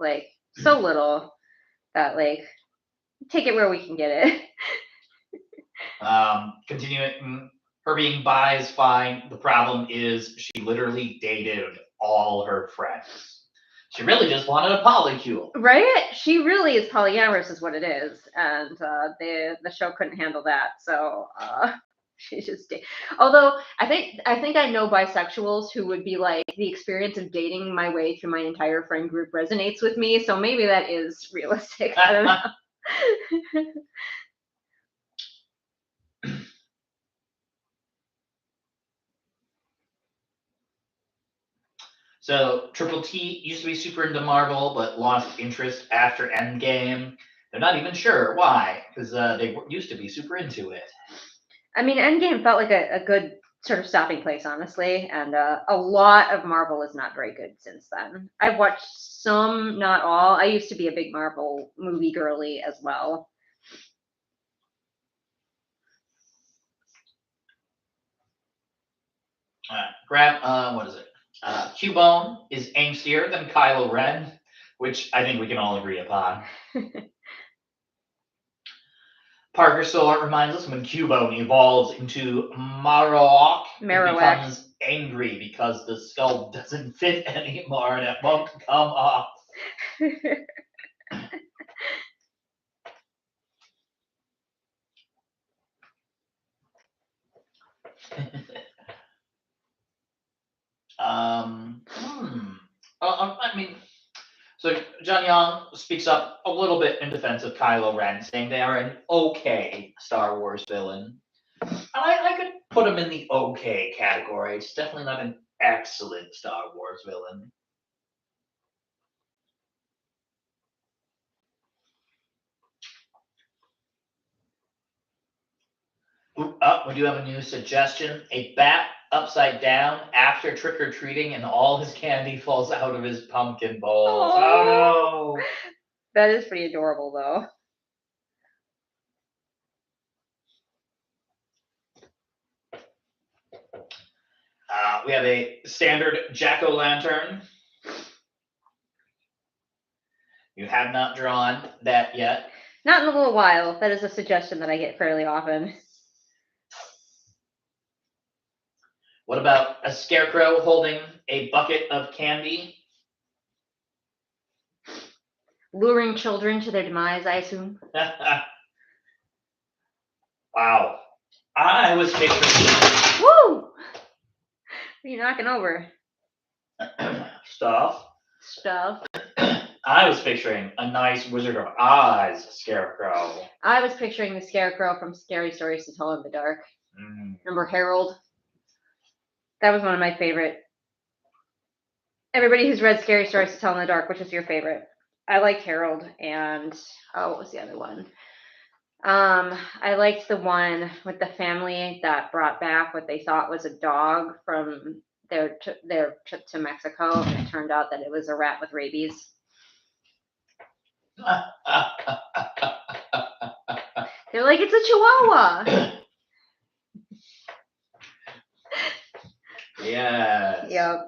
like so little that like take it where we can get it. Continuing, her being bi is fine. The problem is she literally dated all her friends. She really just wanted a polycule. Right? She really is polyamorous is what it is. And the show couldn't handle that. So she just did. Although I think I know bisexuals who would be like, the experience of dating my way through my entire friend group resonates with me. So maybe that is realistic. I don't know. So Triple T used to be super into Marvel, but lost interest after Endgame. They're not even sure why, because they used to be super into it. I mean, Endgame felt like a good sort of stopping place, honestly, and a lot of Marvel is not very good since then. I've watched some, not all. I used to be a big Marvel movie girly as well. What is it? Cubone is angstier than Kylo Ren, which I think we can all agree upon. Parker Solar reminds us when Cubone evolves into Marowak, it becomes angry because the skull doesn't fit anymore and it won't come off. I mean, so John Young speaks up a little bit in defense of Kylo Ren, saying they are an okay Star Wars villain. I could put him in the okay category. It's definitely not an excellent Star Wars villain. We do have a new suggestion. A bat upside down after trick-or-treating and all his candy falls out of his pumpkin bowls. Oh no! That is pretty adorable, though. We have a standard jack-o'-lantern. You have not drawn that yet. Not in a little while. That is a suggestion that I get fairly often. What about a scarecrow holding a bucket of candy? Luring children to their demise, I assume. Wow. I was picturing... Woo! What are you knocking over? Stuff. I was picturing a nice Wizard of Oz scarecrow. I was picturing the scarecrow from Scary Stories to Tell in the Dark. Remember Harold? That was one of my favorite. Everybody who's read Scary Stories to Tell in the Dark, which is your favorite? I like Harold, and what was the other one? I liked the one with the family that brought back what they thought was a dog from their trip to Mexico, and it turned out that it was a rat with rabies. They're like, it's a Chihuahua. Yes. Yep.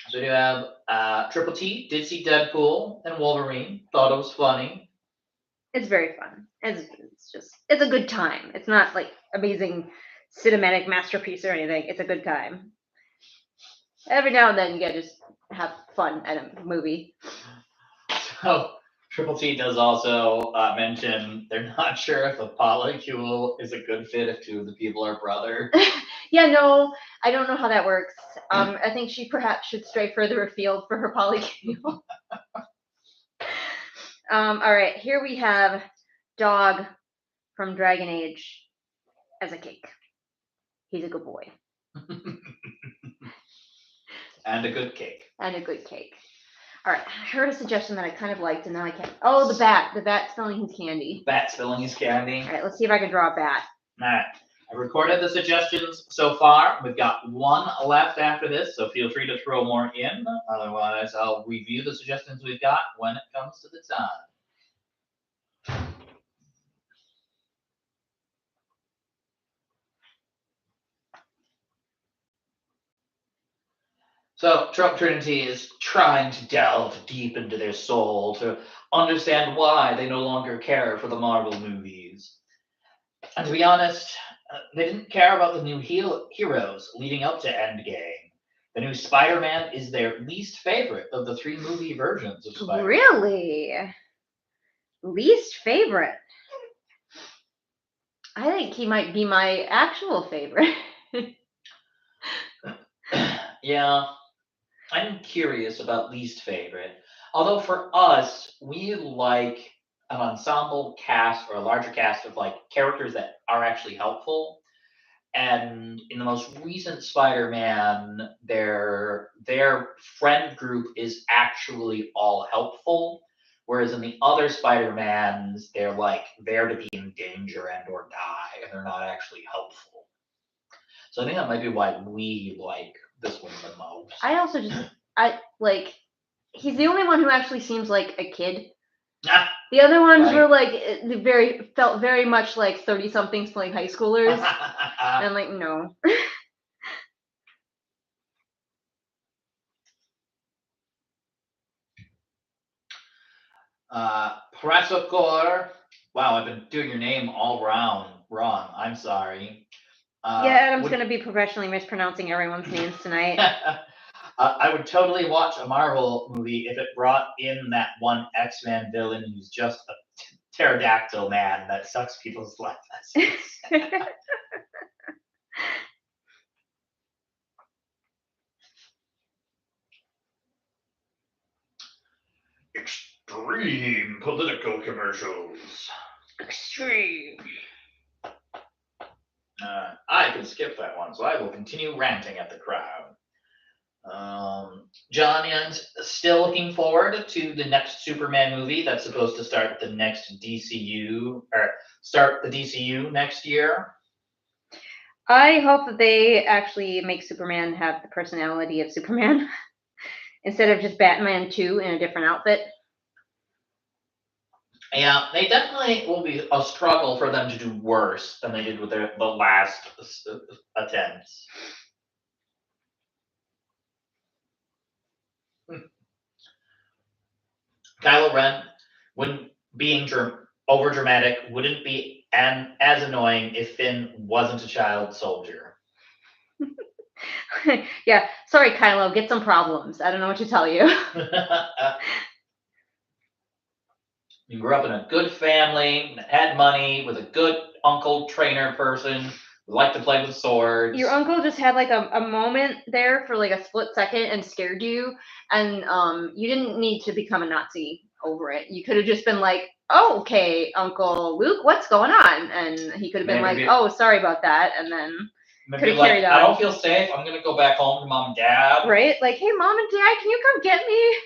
So you have Triple T did see Deadpool and Wolverine. Thought it was funny. It's very fun. It's a good time. It's not like amazing cinematic masterpiece or anything. It's a good time. Every now and then you gotta just have fun at a movie. So Triple T does also mention they're not sure if a polycule is a good fit if two of the people are brothers. Yeah, no, I don't know how that works. I think she perhaps should stray further afield for her polycule. All right, here we have Dog from Dragon Age as a cake. He's a good boy. And a good cake. All right, I heard a suggestion that I kind of liked, and now I can't. Oh, the bat. The bat spilling his candy. Bat spilling his candy. All right, let's see if I can draw a bat. All right. I recorded the suggestions so far. We've got one left after this, so feel free to throw more in. Otherwise, I'll review the suggestions we've got when it comes to the time. So Trump Trinity is trying to delve deep into their soul to understand why they no longer care for the Marvel movies. And to be honest, they didn't care about the new heroes leading up to Endgame. The new Spider-Man is their least favorite of the 3 movie versions of Spider-Man. Really? Least favorite? I think he might be my actual favorite. Yeah, I'm curious about least favorite. Although for us, we like an ensemble cast or a larger cast of like characters that are actually helpful. And in the most recent Spider-Man, their friend group is actually all helpful. Whereas in the other Spider-Mans, they're like there to be in danger and or die, and they're not actually helpful. So I think that might be why we like this one the most. I also just, he's the only one who actually seems like a kid. Ah, The other ones right. were like felt very much like 30-somethings playing high schoolers. And I'm like, no. Prasokor. Wow, I've been doing your name all round wrong. I'm sorry. Yeah, Adam's would, gonna be professionally mispronouncing everyone's names tonight. I would totally watch a Marvel movie if it brought in that one X-Men villain who's just a pterodactyl man that sucks people's life essence. Extreme political commercials. Extreme. I can skip that one, so I will continue ranting at the crowd. John is still looking forward to the next Superman movie that's supposed to start the next DCU, or start the DCU next year. I hope that they actually make Superman have the personality of Superman instead of just Batman 2 in a different outfit. Yeah, they definitely will be a struggle for them to do worse than they did with the last attempts. Kylo Ren, when being over dramatic, wouldn't be as annoying if Finn wasn't a child soldier. Yeah, sorry, Kylo, get some problems. I don't know what to tell you. You grew up in a good family, that had money, with a good uncle trainer person, who liked to play with swords. Your uncle just had like a moment there for like a split second and scared you, and you didn't need to become a Nazi over it. You could have just been like, oh, okay, Uncle Luke, what's going on? And he could have been like, oh, sorry about that, and then could have carried on. I don't feel safe. I'm gonna go back home to Mom and Dad. Right? Like, hey, Mom and Dad, can you come get me?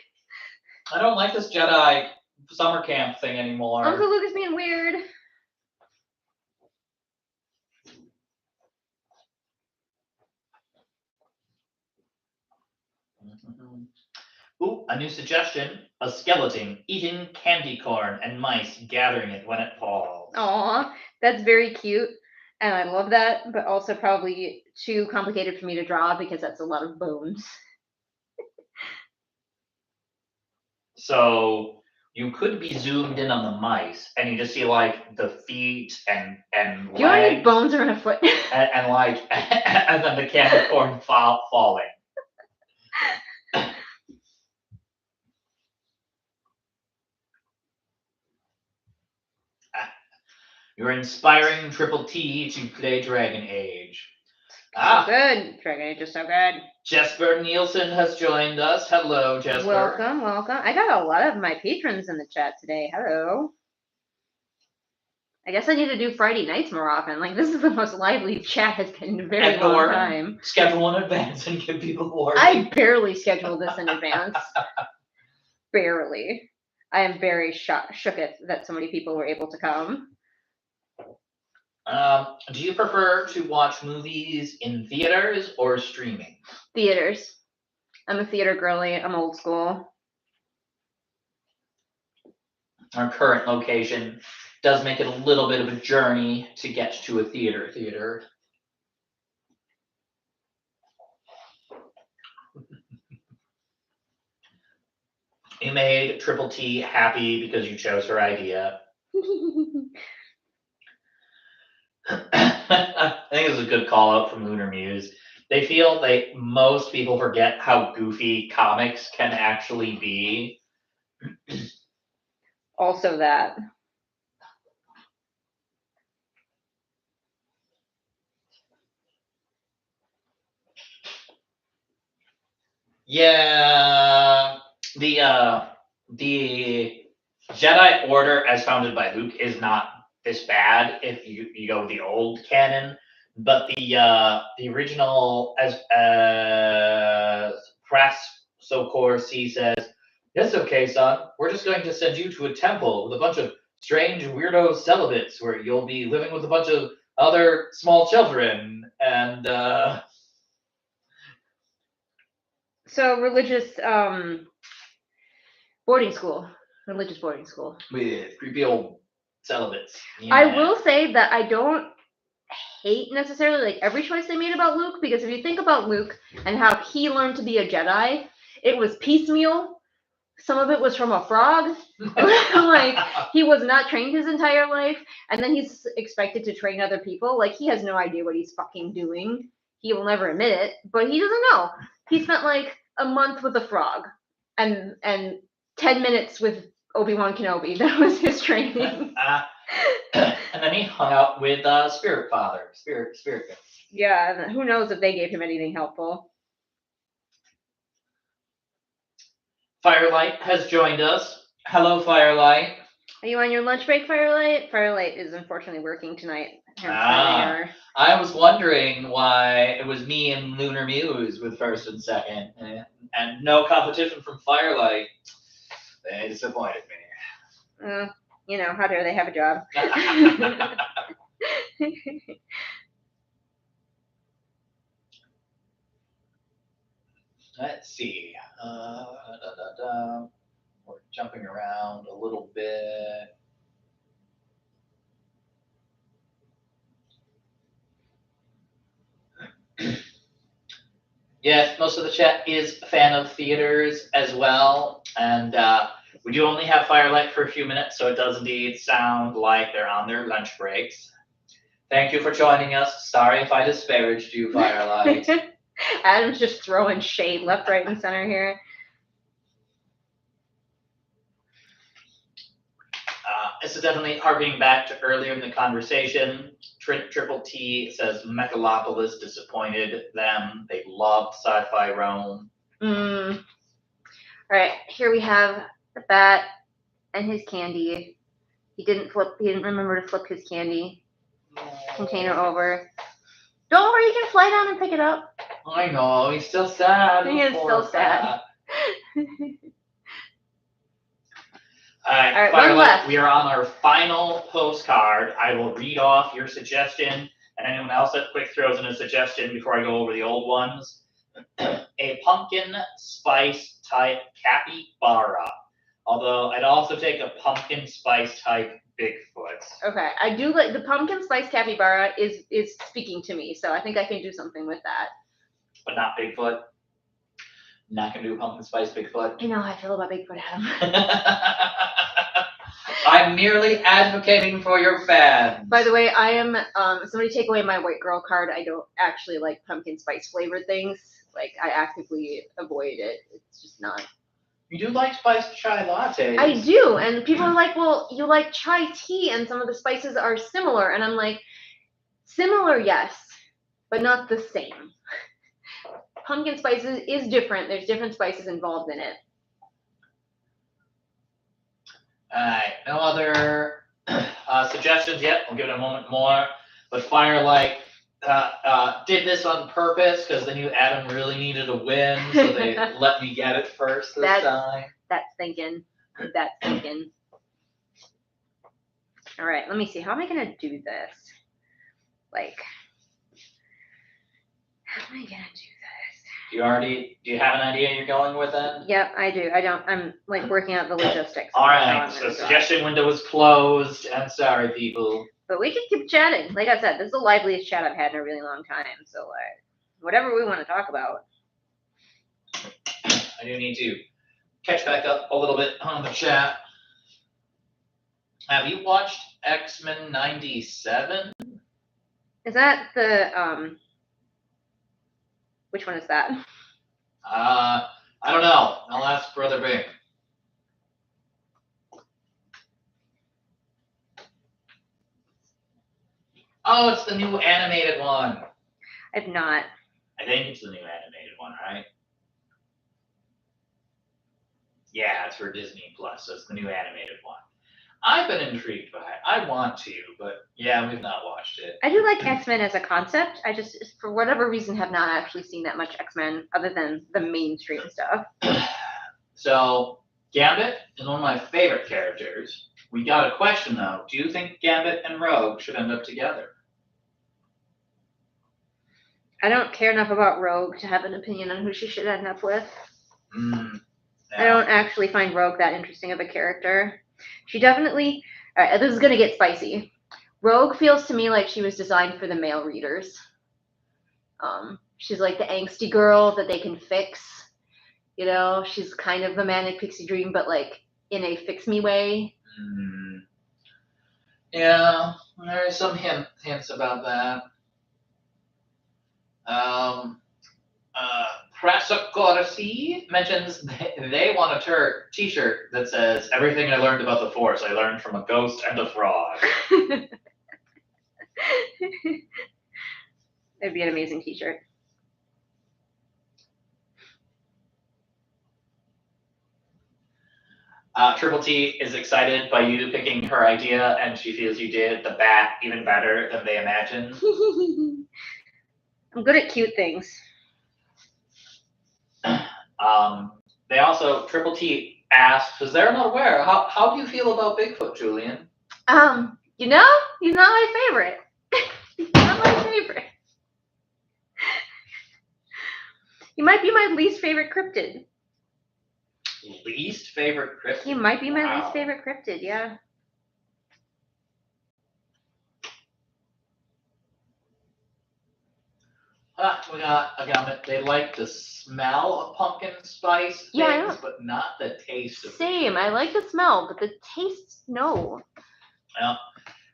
I don't like this Jedi summer camp thing anymore. Uncle Luke is being weird. Ooh, a new suggestion. A skeleton eating candy corn and mice gathering it when it falls. Aw, that's very cute. And I love that, but also probably too complicated for me to draw because that's a lot of bones. So you could be zoomed in on the mice and you just see like the feet and legs. Do you know how many bones are in a foot? and like and then the candy corn falling. You're inspiring Triple T to play Dragon Age. So good. Dragon Age is so good. Jesper Nielsen has joined us. Hello, Jesper. Welcome, welcome. I got a lot of my patrons in the chat today. Hello. I guess I need to do Friday nights more often. Like, this is the most lively chat has been in a very long time. Schedule in advance and give people warning. I barely scheduled this in advance. Barely. I am very shooketh that so many people were able to come. Do you prefer to watch movies in theaters or streaming? Theaters. I'm a theater girly. I'm old school. Our current location does make it a little bit of a journey to get to a theater. You made Triple T happy because you chose her idea. I think it's a good call out from Lunar Muse. They feel most people forget how goofy comics can actually be. Also that. Yeah, the Jedi Order as founded by Luke is not this bad if you go with the old canon, but the original as Press Sokor C says, "It's okay, son. We're just going to send you to a temple with a bunch of strange weirdo celibates where you'll be living with a bunch of other small children and." So religious boarding school. Religious boarding school. with creepy old celibates. I Yeah. will say that I don't hate necessarily like every choice they made about Luke, because if you think about Luke and how he learned to be a Jedi, it was piecemeal. Some of it was from a frog. Like, he was not trained his entire life, and then he's expected to train other people. Like, he has no idea what he's fucking doing. He will never admit it, but he doesn't know. He spent like a month with a frog and 10 minutes with Obi-Wan Kenobi. That was his training. And then he hung out with Spirit Father, Spirit Ghost. Yeah, and who knows if they gave him anything helpful. Firelight has joined us. Hello, Firelight. Are you on your lunch break, Firelight? Firelight is unfortunately working tonight. Hence I was wondering why it was me and Lunar Muse with first and second, and no competition from Firelight. They disappointed me. You know, how dare they have a job? Let's see. We're jumping around a little bit. Yes, most of the chat is a fan of theaters as well, and we do only have Firelight for a few minutes, so it does indeed sound like they're on their lunch breaks. Thank you for joining us. Sorry if I disparaged you, Firelight. Adam's just throwing shade left, right, and center here. This is definitely harkening back to earlier in the conversation. Triple T says Megalopolis disappointed them. They loved Sci-Fi Rome. All right, here we have the bat and his candy. He didn't remember to flip his candy container over. Don't worry, you can fly down and pick it up. I know, he's still sad. He is still sad. All right, one left. We are on our final postcard. I will read off your suggestion, and anyone else that quick throws in a suggestion before I go over the old ones. A pumpkin spice type capybara. Although I'd also take a pumpkin spice type Bigfoot. Okay, I do like the pumpkin spice capybara is speaking to me, so I think I can do something with that. But not Bigfoot. Not gonna do pumpkin spice Bigfoot. I know how I feel about Bigfoot, Adam. I'm merely advocating for your fans. By the way, I am somebody take away my white girl card. I don't actually like pumpkin spice flavored things. Like, I actively avoid it. It's just not. You do like spiced chai lattes. I do, and people are like, well, you like chai tea, and some of the spices are similar, and I'm like, similar, yes, but not the same. Pumpkin spices is different. There's different spices involved in it. Alright, no other suggestions yet. We'll give it a moment more. But Firelight did this on purpose because they knew Adam really needed a win, so they let me get it first this time. That's thinking. All right, let me see. How am I going to do this? Like, how am I going to do this? Do you have an idea you're going with then? Yep, I do. I'm like working out the logistics. All right, so suggestion window is closed. I'm sorry, people. But we can keep chatting. Like I said, this is the liveliest chat I've had in a really long time. So, like, whatever we want to talk about. I do need to catch back up a little bit on the chat. Have you watched X-Men 97? Is that the which one is that? I don't know. I'll ask Brother Bing. Oh, it's the new animated one. I've not. I think it's the new animated one, right? Yeah, it's for Disney Plus, so it's the new animated one. I've been intrigued by it. I want to, but yeah, we've not watched it. I do like X-Men as a concept. I just, for whatever reason, have not actually seen that much X-Men other than the mainstream stuff. So, Gambit is one of my favorite characters. We got a question, though. Do you think Gambit and Rogue should end up together? I don't care enough about Rogue to have an opinion on who she should end up with. I don't actually find Rogue that interesting of a character. She definitely. All right, this is gonna get spicy. Rogue feels to me like she was designed for the male readers. She's like the angsty girl that they can fix. You know, she's kind of the manic pixie dream, but like in a fix me way. Yeah, there are some hints about that. Prasakorsi mentions they want a t-shirt that says, "Everything I learned about the Force, I learned from a ghost and a frog." It'd be an amazing t-shirt. Triple T is excited by you picking her idea, and she feels you did the bat even better than they imagined. I'm good at cute things. They also, Triple T asked, because they're not aware, how do you feel about Bigfoot, Julian? You know, he's not my favorite. He's not my favorite. He might be my least favorite cryptid. Least favorite cryptid? He might be my least favorite cryptid, yeah. We got they like the smell of pumpkin spice things, but not the taste of Same. I like the smell, but the taste, no. Well,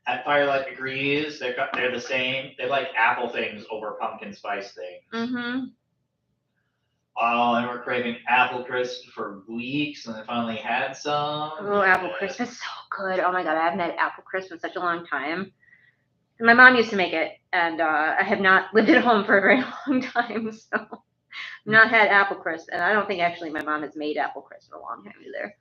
and Firelight agrees. They're the same. They like apple things over pumpkin spice things. Mm-hmm. Oh, they were craving apple crisp for weeks, and they finally had some. Oh, apple crisp is so good. Oh my god, I haven't had apple crisp in such a long time. My mom used to make it, and I have not lived at home for a very long time, so I've not had apple crisp, and I don't think actually my mom has made apple crisp in a long time either.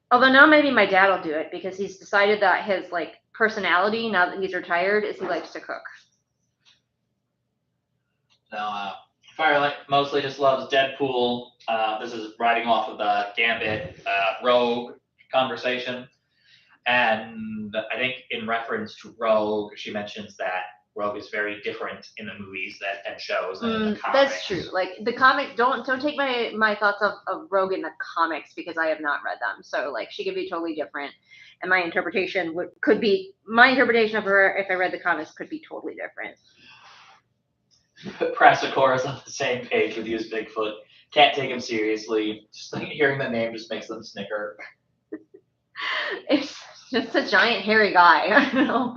Although now maybe my dad will do it because he's decided that his like personality now that he's retired is he likes to cook. No, Firelight mostly just loves Deadpool. This is riding off of the Gambit Rogue conversation. And I think in reference to Rogue, she mentions that Rogue is very different in the movies and shows than in the comics. That's true. Like the comic, don't take my thoughts of Rogue in the comics because I have not read them. So like she could be totally different, and my interpretation of her if I read the comics could be totally different. Prasakor is on the same page with you as Bigfoot. Can't take him seriously. Just like hearing the name just makes them snicker. It's just a giant hairy guy. I don't know.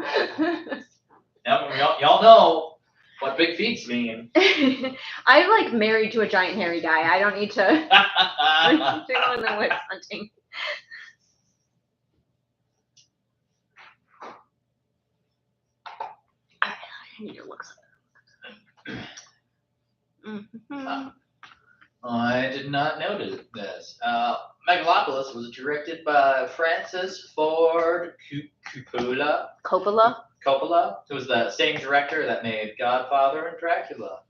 Y'all know what big feet mean. I'm like married to a giant hairy guy. I don't need to go in the woods hunting. I need to look something. Mm-hmm. I did not notice this. Megalopolis was directed by Francis Ford Coppola, who was the same director that made Godfather and Dracula.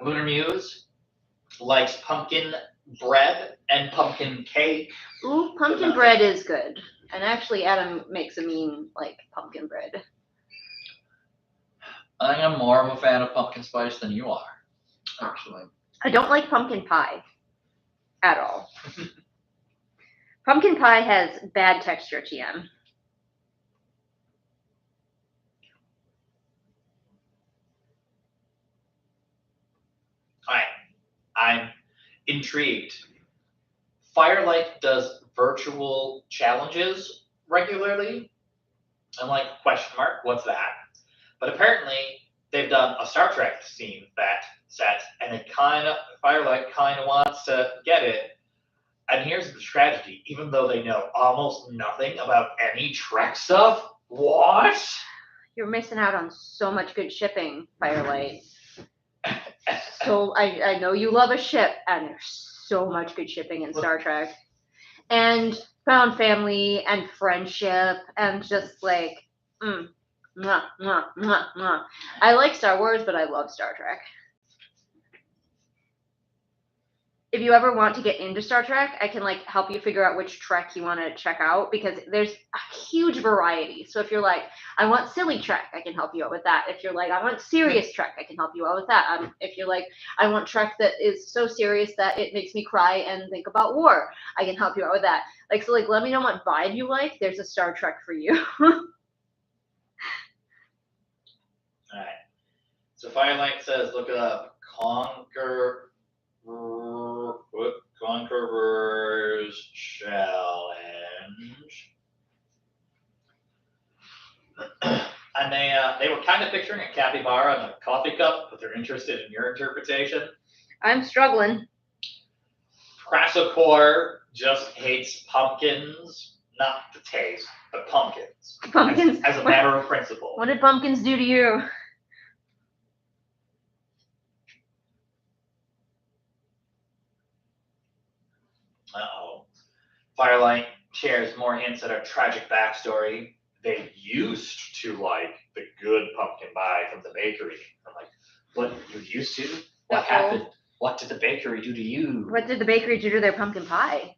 Lunar Muse likes pumpkin bread and pumpkin cake. Ooh, pumpkin bread is good. And actually, Adam makes a mean, like, pumpkin bread. I think I'm more of a fan of pumpkin spice than you are, actually. I don't like pumpkin pie at all. Pumpkin pie has bad texture, TM. I'm intrigued. Firelight does virtual challenges regularly. I'm like, question mark, what's that? But apparently they've done a Star Trek scene that set, and Firelight kind of wants to get it. And here's the tragedy: even though they know almost nothing about any Trek stuff, what? You're missing out on so much good shipping, Firelight. So I know you love a ship, and there's so much good shipping in Star Trek, and found family and friendship, and just like, mwah, mwah, mwah, mwah. I like Star Wars, but I love Star Trek. if you ever want to get into Star Trek, I can like help you figure out which Trek you want to check out because there's a huge variety. So if you're like, I want silly Trek, I can help you out with that. If you're like, I want serious Trek, I can help you out with that. If you're like, I want Trek that is so serious that it makes me cry and think about war, I can help you out with that. Like, so like, let me know what vibe you like. There's a Star Trek for you. All right. So Firelight says, look it up. Conqueror's Challenge. And they were kind of picturing a capybara and a coffee cup, but they're interested in your interpretation. I'm struggling. Crassocor just hates pumpkins, not the taste, but pumpkins. Pumpkins. As a matter of principle. What did pumpkins do to you? Uh-oh. Firelight shares more hints at a tragic backstory. They used to like the good pumpkin pie from the bakery. I'm like, what, you used to? What happened? What did the bakery do to you? What did the bakery do to their pumpkin pie?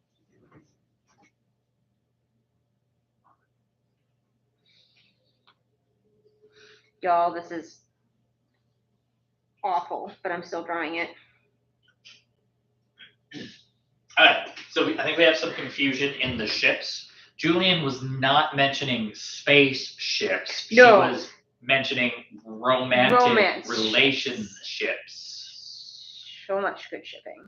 Y'all, this is awful, but I'm still drawing it. All right, so I think we have some confusion in the ships. Julian was not mentioning spaceships. No. She was mentioning romantic relationships. So much good shipping.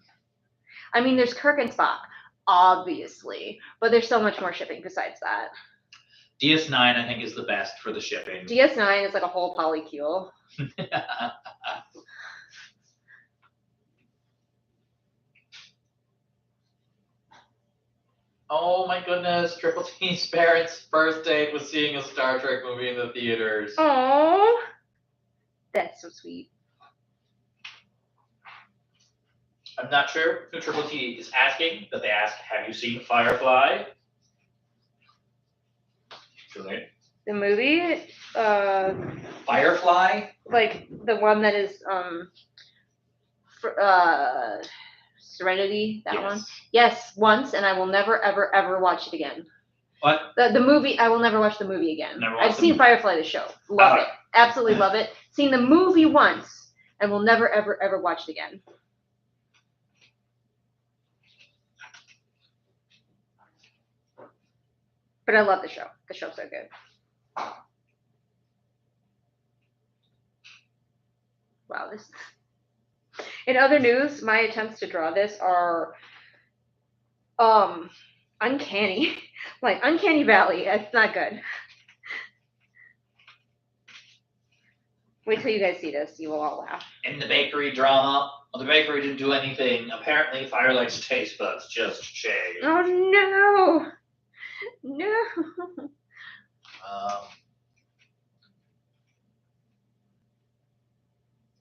I mean, there's Kirk and Spock, obviously, but there's so much more shipping besides that. DS9, I think, is the best for the shipping. DS9 is like a whole polycule. Oh my goodness, Triple T's parents' first date was seeing a Star Trek movie in the theaters. Oh, that's so sweet. I'm not sure who Triple T is asking, but they ask, have you seen Firefly? Julian? The movie, Firefly? like the one that is Serenity, that one. Yes, once, and I will never, ever, ever watch it again. What? The movie, I will never watch the movie again. I've seen Firefly the show. Love it. Absolutely love it. Seen the movie once, and will never, ever, ever watch it again. But I love the show. The show's so good. Wow, this. In other news, my attempts to draw this are uncanny. Like Uncanny Valley. It's not good. Wait till you guys see this. You will all laugh. In the bakery drama, well, the bakery didn't do anything. Apparently, Firelight's taste buds just changed. Oh no! No.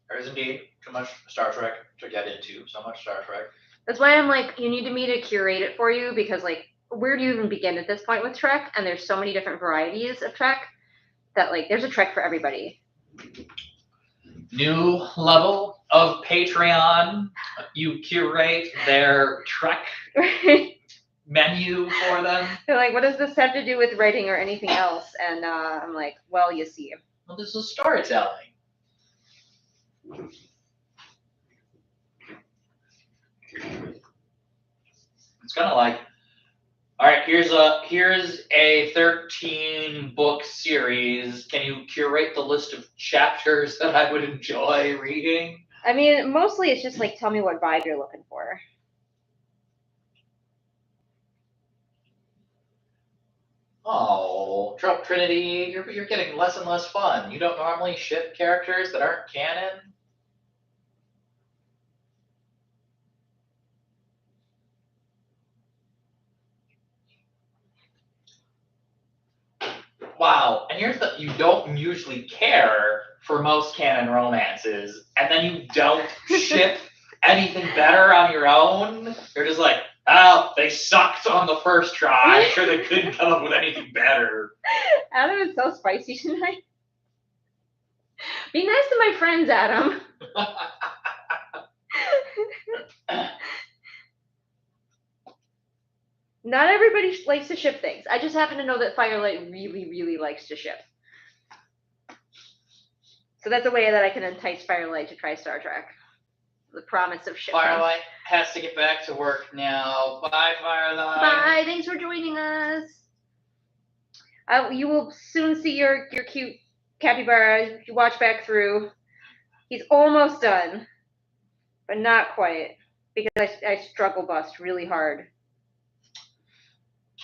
There is indeed too much Star Trek to get into. So much Star Trek. That's why I'm like, you need me to curate it for you because, like, where do you even begin at this point with Trek? And there's so many different varieties of Trek that, like, there's a Trek for everybody. New level of Patreon. You curate their Trek menu for them. They're like, what does this have to do with writing or anything else? And I'm like, well, you see. Well, this is storytelling. It's kind of like, all right, here's a 13-book series. Can you curate the list of chapters that I would enjoy reading? I mean, mostly it's just like, tell me what vibe you're looking for. Oh, Trinity, you're getting less and less fun. You don't normally ship characters that aren't canon? Wow, and here's the, you don't usually care for most canon romances, and then you don't ship anything better on your own? You're just like, oh, they sucked on the first try. I'm sure they couldn't come up with anything better. Adam is so spicy tonight. Be nice to my friends, Adam. Not everybody likes to ship things. I just happen to know that Firelight really, really likes to ship. So that's a way that I can entice Firelight to try Star Trek. The promise of shipping. Firelight has to get back to work now. Bye, Firelight. Bye. Thanks for joining us. You will soon see your cute capybara if you watch back through. He's almost done, but not quite, because I struggle bust really hard.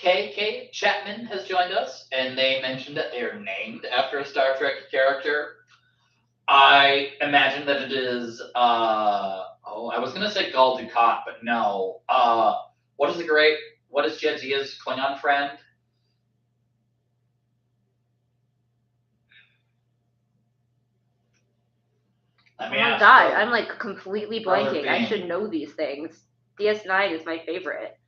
KK Chapman has joined us, and they mentioned that they are named after a Star Trek character. I imagine that it is, I was going to say Gul Dukat, but no. What is Jadzia's Klingon friend? Oh my god, I'm like completely blanking. I should know these things. DS9 is my favorite.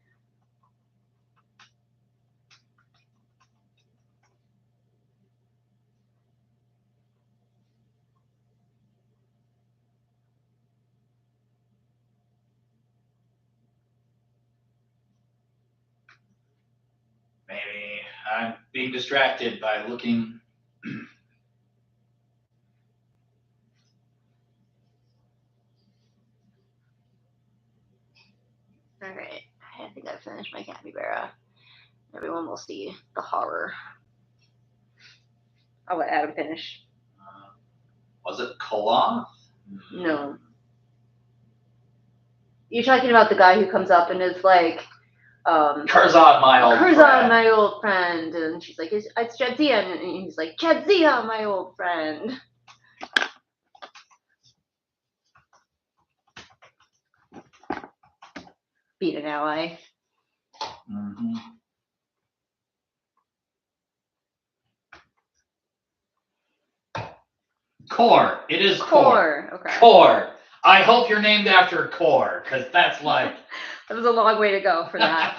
Maybe I'm being distracted by looking. Alright, I think I've finished my capybara. Everyone will see the horror. I'll let Adam finish. Was it Koloth? No. You're talking about the guy who comes up and is like, Curzon, my old friend. Curzon, my old friend. And she's like, it's Jadzia. And he's like, Jadzia, my old friend. Beat an ally. Mm-hmm. Core. It is Core. Okay. Core. I hope you're named after Core, because that's like... That was a long way to go for that.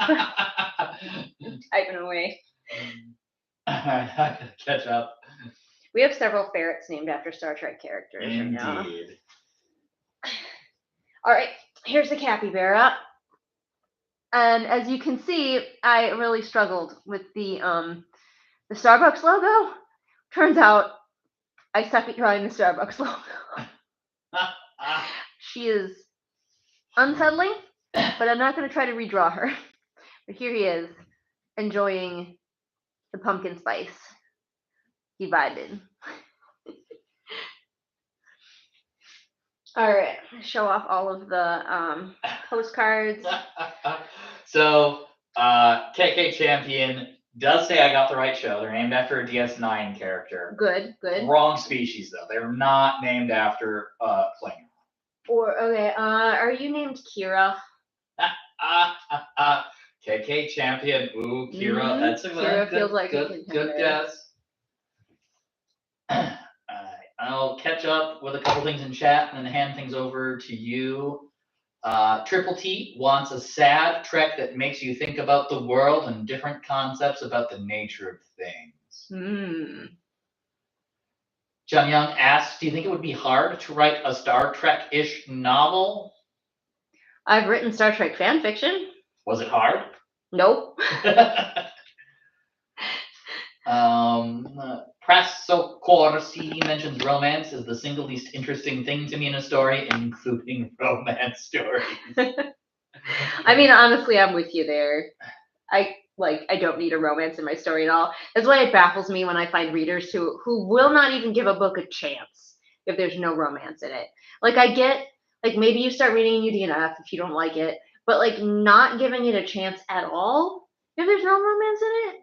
Typing away. I gotta catch up. We have several ferrets named after Star Trek characters right now. Indeed. All right, here's the capybara. And as you can see, I really struggled with the Starbucks logo. Turns out I suck at drawing the Starbucks logo. She is unsettling, but I'm not going to try to redraw her. But here he is, enjoying the pumpkin spice. He vibed. All right, show off all of the postcards. So, KK Champion does say I got the right show. They're named after a DS9 character. Good. Wrong species, though. They're not named after Klingon. Are you named Kira? KK Champion. Ooh, Kira. Mm-hmm. That's a Kira feels like a good contender. guess. Alright, I'll catch up with a couple things in chat and then hand things over to you. Triple T wants a sad Trek that makes you think about the world and different concepts about the nature of things. John Young asks, do you think it would be hard to write a Star Trek-ish novel? I've written Star Trek fan fiction. Was it hard? Nope. Press So Corsi mentions romance is the single least interesting thing to me in a story, including romance stories. I mean, honestly, I'm with you there. I don't need a romance in my story at all. That's why it baffles me when I find readers who will not even give a book a chance if there's no romance in it. Like, I get, like, maybe you start reading a new DNF if you don't like it, but, like, not giving it a chance at all if there's no romance in it.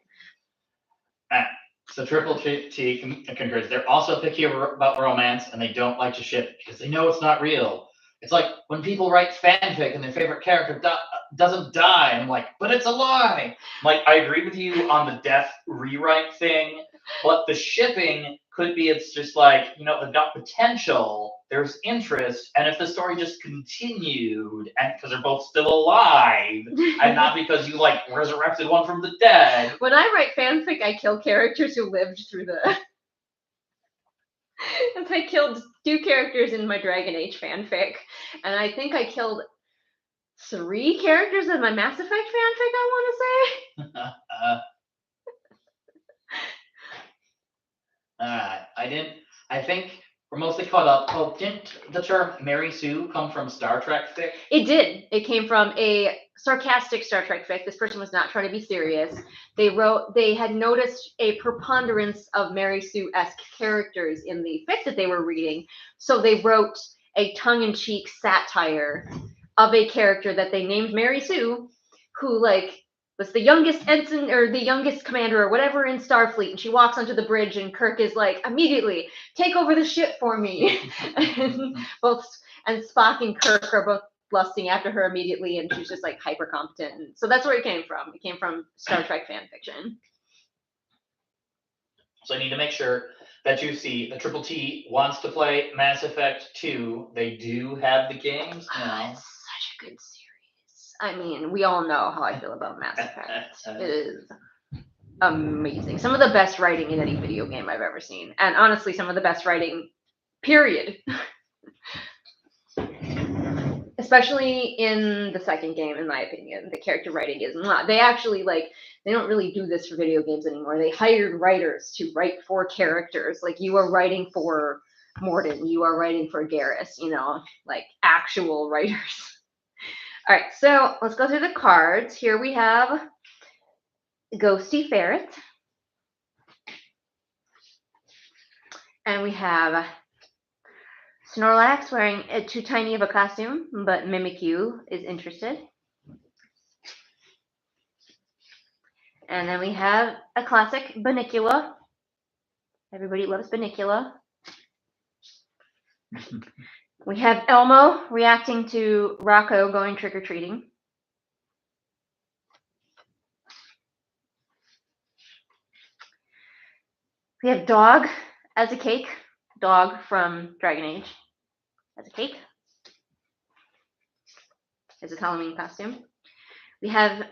So Triple T concurs. They're also picky about romance, and they don't like to ship because they know it's not real. It's like when people write fanfic and their favorite character doesn't die, and I'm like, but it's a lie. Like, I agree with you on the death rewrite thing, but the shipping could be, it's just like, they've got potential, there's interest, and if the story just continued, and because they're both still alive, and not because you, like, resurrected one from the dead. When I write fanfic, I kill characters who lived through the... As I killed 2 characters in my Dragon Age fanfic, and I think I killed 3 characters in my Mass Effect fanfic, I want to say. I think we're mostly caught up. Oh, didn't the term Mary Sue come from Star Trek fic? It did. It came from a sarcastic Star Trek fic. This person was not trying to be serious. They had noticed a preponderance of Mary Sue-esque characters in the fic that they were reading. So they wrote a tongue-in-cheek satire of a character that they named Mary Sue, who was the youngest ensign or the youngest commander or whatever in Starfleet, and she walks onto the bridge and Kirk is like, immediately take over the ship for me. and Spock and Kirk are both lusting after her immediately, and she's just like hyper competent. And so that's where it came from. It came from Star Trek fan fiction. So I need to make sure that you see the Triple T wants to play Mass Effect 2. They do have the games now. It's such a good series. I mean, we all know how I feel about Mass Effect. It is amazing. Some of the best writing in any video game I've ever seen. And honestly, some of the best writing, period. Especially in the second game, in my opinion. The character writing is not. They actually, they don't really do this for video games anymore. They hired writers to write for characters. Like, you are writing for Morden. You are writing for Garrus, actual writers. All right, so let's go through the cards. Here we have Ghosty Ferret. And we have Snorlax wearing too tiny of a costume, but Mimikyu is interested. And then we have a classic Bunnicula. Everybody loves Bunnicula. We have Elmo reacting to Rocco going trick-or-treating. We have Dog as a cake. Dog from Dragon Age as a cake. As a Halloween costume. We have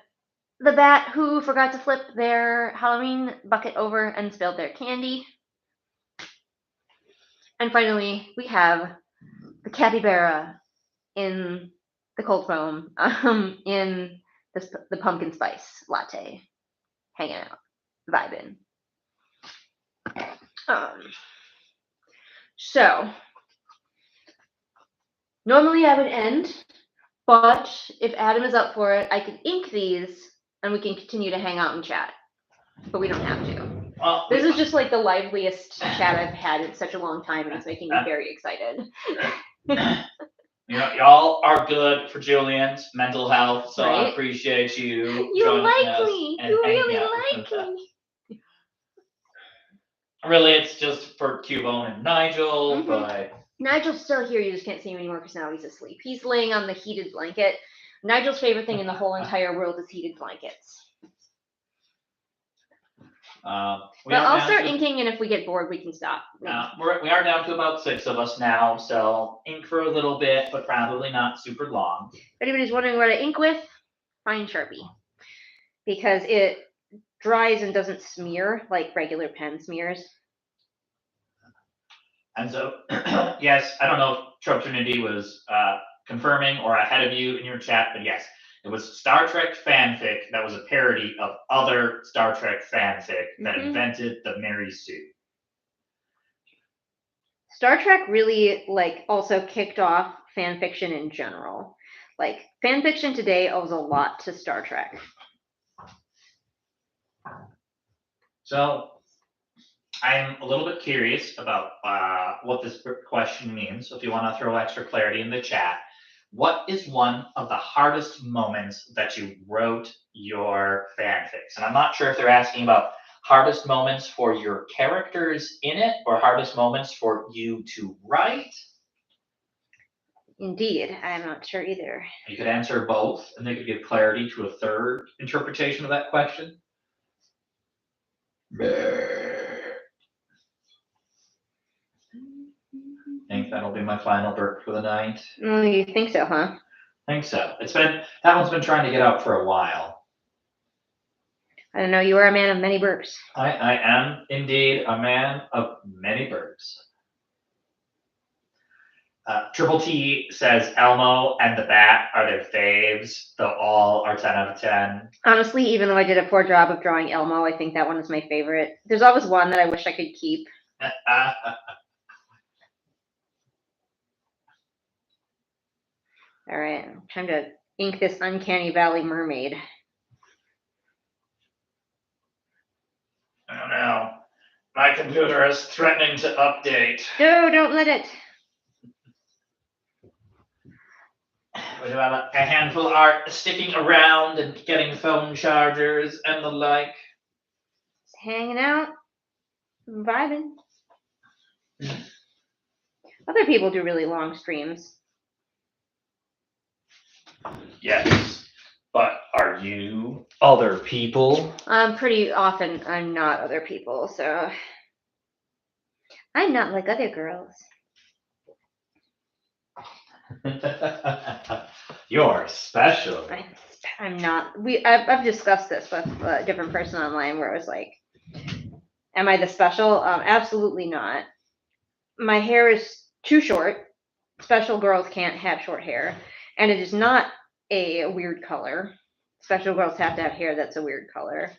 the Bat who forgot to flip their Halloween bucket over and spilled their candy. And finally, we have the capybara in the cold foam, in the pumpkin spice latte, hanging out, vibing. So, normally I would end, but if Adam is up for it, I could ink these and we can continue to hang out and chat. But we don't have to. This is just the liveliest chat I've had in such a long time, and it's making me very excited. Y'all are good for Julian's mental health, so right? I appreciate you. You like me. You really like me. Really, it's just for Cubone and Nigel, but Nigel's still here. You just can't see him anymore because now he's asleep. He's laying on the heated blanket. Nigel's favorite thing in the whole entire world is heated blankets. I'll start inking, and if we get bored, we can stop. We are down to about 6 of us now, so ink for a little bit, but probably not super long. If anybody's wondering what I ink with, fine Sharpie, because it dries and doesn't smear like regular pen smears. And so, yes, I don't know if Trump Trinity was confirming or ahead of you in your chat, but yes, it was Star Trek fanfic that was a parody of other Star Trek fanfic that invented the Mary Sue. Star Trek really also kicked off fan fiction in general. Fan fiction today owes a lot to Star Trek. So I'm a little bit curious about what this question means. So if you want to throw extra clarity in the chat, what is one of the hardest moments that you wrote your fanfics? And I'm not sure if they're asking about hardest moments for your characters in it or hardest moments for you to write. Indeed, I'm not sure either. You could answer both, and they could give clarity to a third interpretation of that question. I think that'll be my final burp for the night. You think so, huh? I think so. That one's been trying to get out for a while. I don't know. You are a man of many burps. I am indeed a man of many burps. Triple T says Elmo and the Bat are their faves, though all are 10 out of 10. Honestly, even though I did a poor job of drawing Elmo, I think that one is my favorite. There's always one that I wish I could keep. All right, time to ink this Uncanny Valley mermaid. Oh no, my computer is threatening to update. No, don't let it. We do have a handful of art sticking around and getting phone chargers and the like. Just hanging out, vibing. Other people do really long streams. Yes, but are you other people? Pretty often I'm not other people, so I'm not like other girls. You're special. I'm not. I've discussed this with a different person online where it was like, am I the special? Absolutely not. My hair is too short. Special girls can't have short hair, and it is not a weird color. Special girls have to have hair that's a weird color.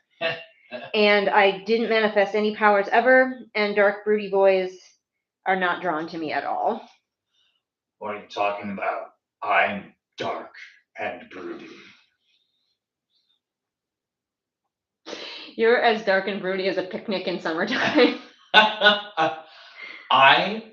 And I didn't manifest any powers ever, and dark broody boys are not drawn to me at all. What are you talking about? I'm dark and broody. You're as dark and broody as a picnic in summertime. I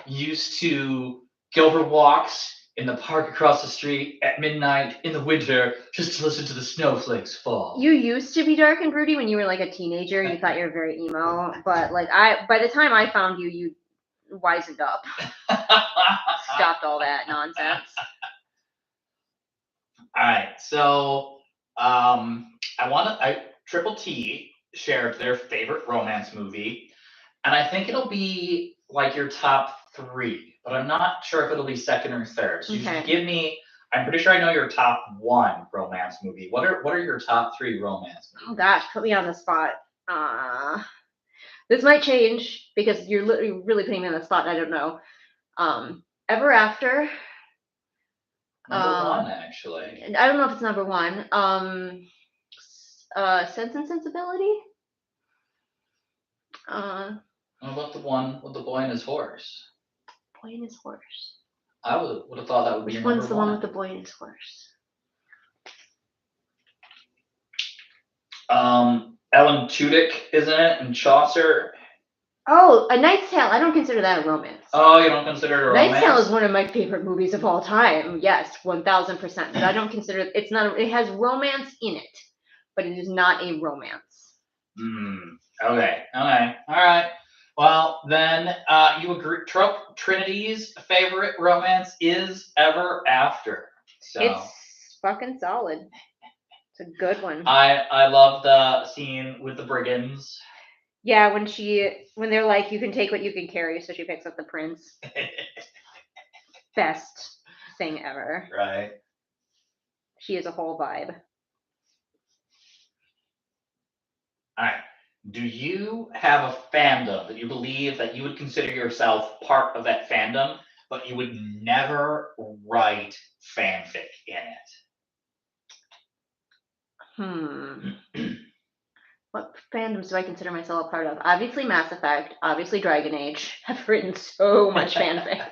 used to go for walks in the park across the street at midnight in the winter just to listen to the snowflakes fall. You used to be dark and broody when you were like a teenager. You thought you were very emo, but like by the time I found you, you wisened up. Stopped all that nonsense. All right, so Triple T shared their favorite romance movie, and I think it'll be like your top 3, but I'm not sure if it'll be second or third. So you should give me. I'm pretty sure I know your top 1 romance movie. What are your top 3 romance movies? Oh gosh, put me on the spot. This might change because you're literally really putting me on the spot. I don't know. Ever After. Number 1, actually. I don't know if it's number 1. Sense and Sensibility. What about the one with the boy and his horse? Boy and his horse. I would have thought that would be Which your one's number the 1. one with the boy and his horse? Ellen Tudyk is in it, and Chaucer. Oh, A Knight's Tale. I don't consider that a romance. Oh, you don't consider it a romance? Knight's Tale is one of my favorite movies of all time. Yes, 1000%. But I don't consider it's not. It has romance in it, but it is not a romance. Okay. All right. Well, then you agree. Trinity's favorite romance is Ever After. So it's fucking solid. It's a good one. I love the scene with the brigands. Yeah, when they're like, you can take what you can carry, so she picks up the prince. Best thing ever. Right. She is a whole vibe. All right. Do you have a fandom that you believe that you would consider yourself part of that fandom, but you would never write fanfic in it? What fandoms do I consider myself a part of? Obviously Mass Effect, obviously Dragon Age. I've written so much fanfic.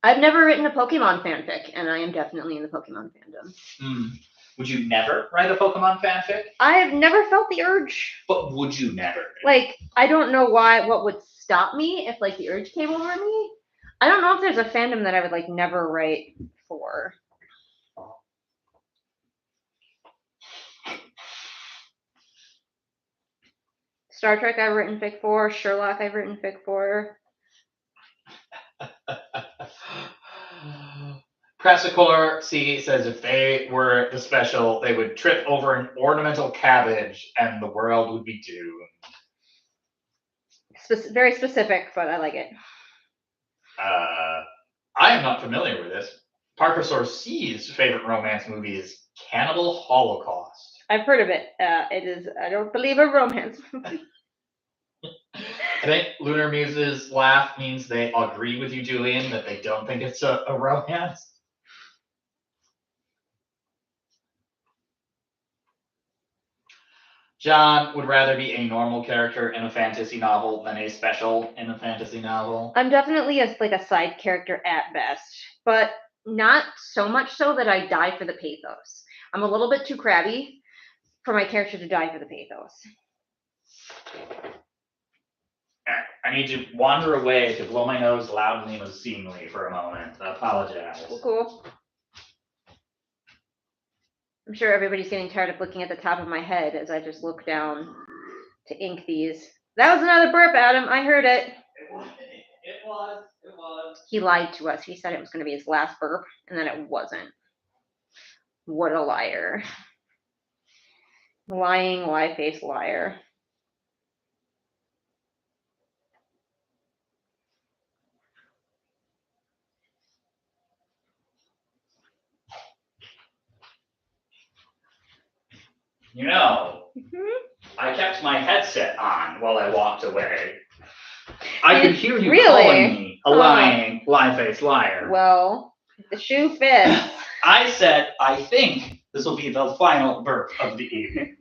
I've never written a Pokemon fanfic, and I am definitely in the Pokemon fandom. Would you never write a Pokemon fanfic? I've never felt the urge. But would you never? Like, I don't know what would stop me if like the urge came over me. I don't know if there's a fandom that I would like never write for. Star Trek I've written fic for, Sherlock I've written fic for. Pressicor C says if they were the special, they would trip over an ornamental cabbage and the world would be doomed. Very specific, but I like it. I am not familiar with this. Parker Source C's favorite romance movie is Cannibal Holocaust. I've heard of it. It is, I don't believe, a romance movie. I think Lunar Muse's laugh means they agree with you, Julian, that they don't think it's a romance. John would rather be a normal character in a fantasy novel than a special in a fantasy novel. I'm definitely a side character at best, but not so much so that I die for the pathos. I'm a little bit too crabby for my character to die for the pathos. I need to wander away to blow my nose loudly and obscenely for a moment. I apologize. Cool. I'm sure everybody's getting tired of looking at the top of my head as I just look down to ink these. That was another burp, Adam. I heard it. It was. He lied to us. He said it was going to be his last burp, and then it wasn't. What a liar. Lying, lie-faced liar. You know, I kept my headset on while I walked away. I could hear you calling me a lying, lie-faced liar. Well, the shoe fits. I said, I think this will be the final burp of the evening.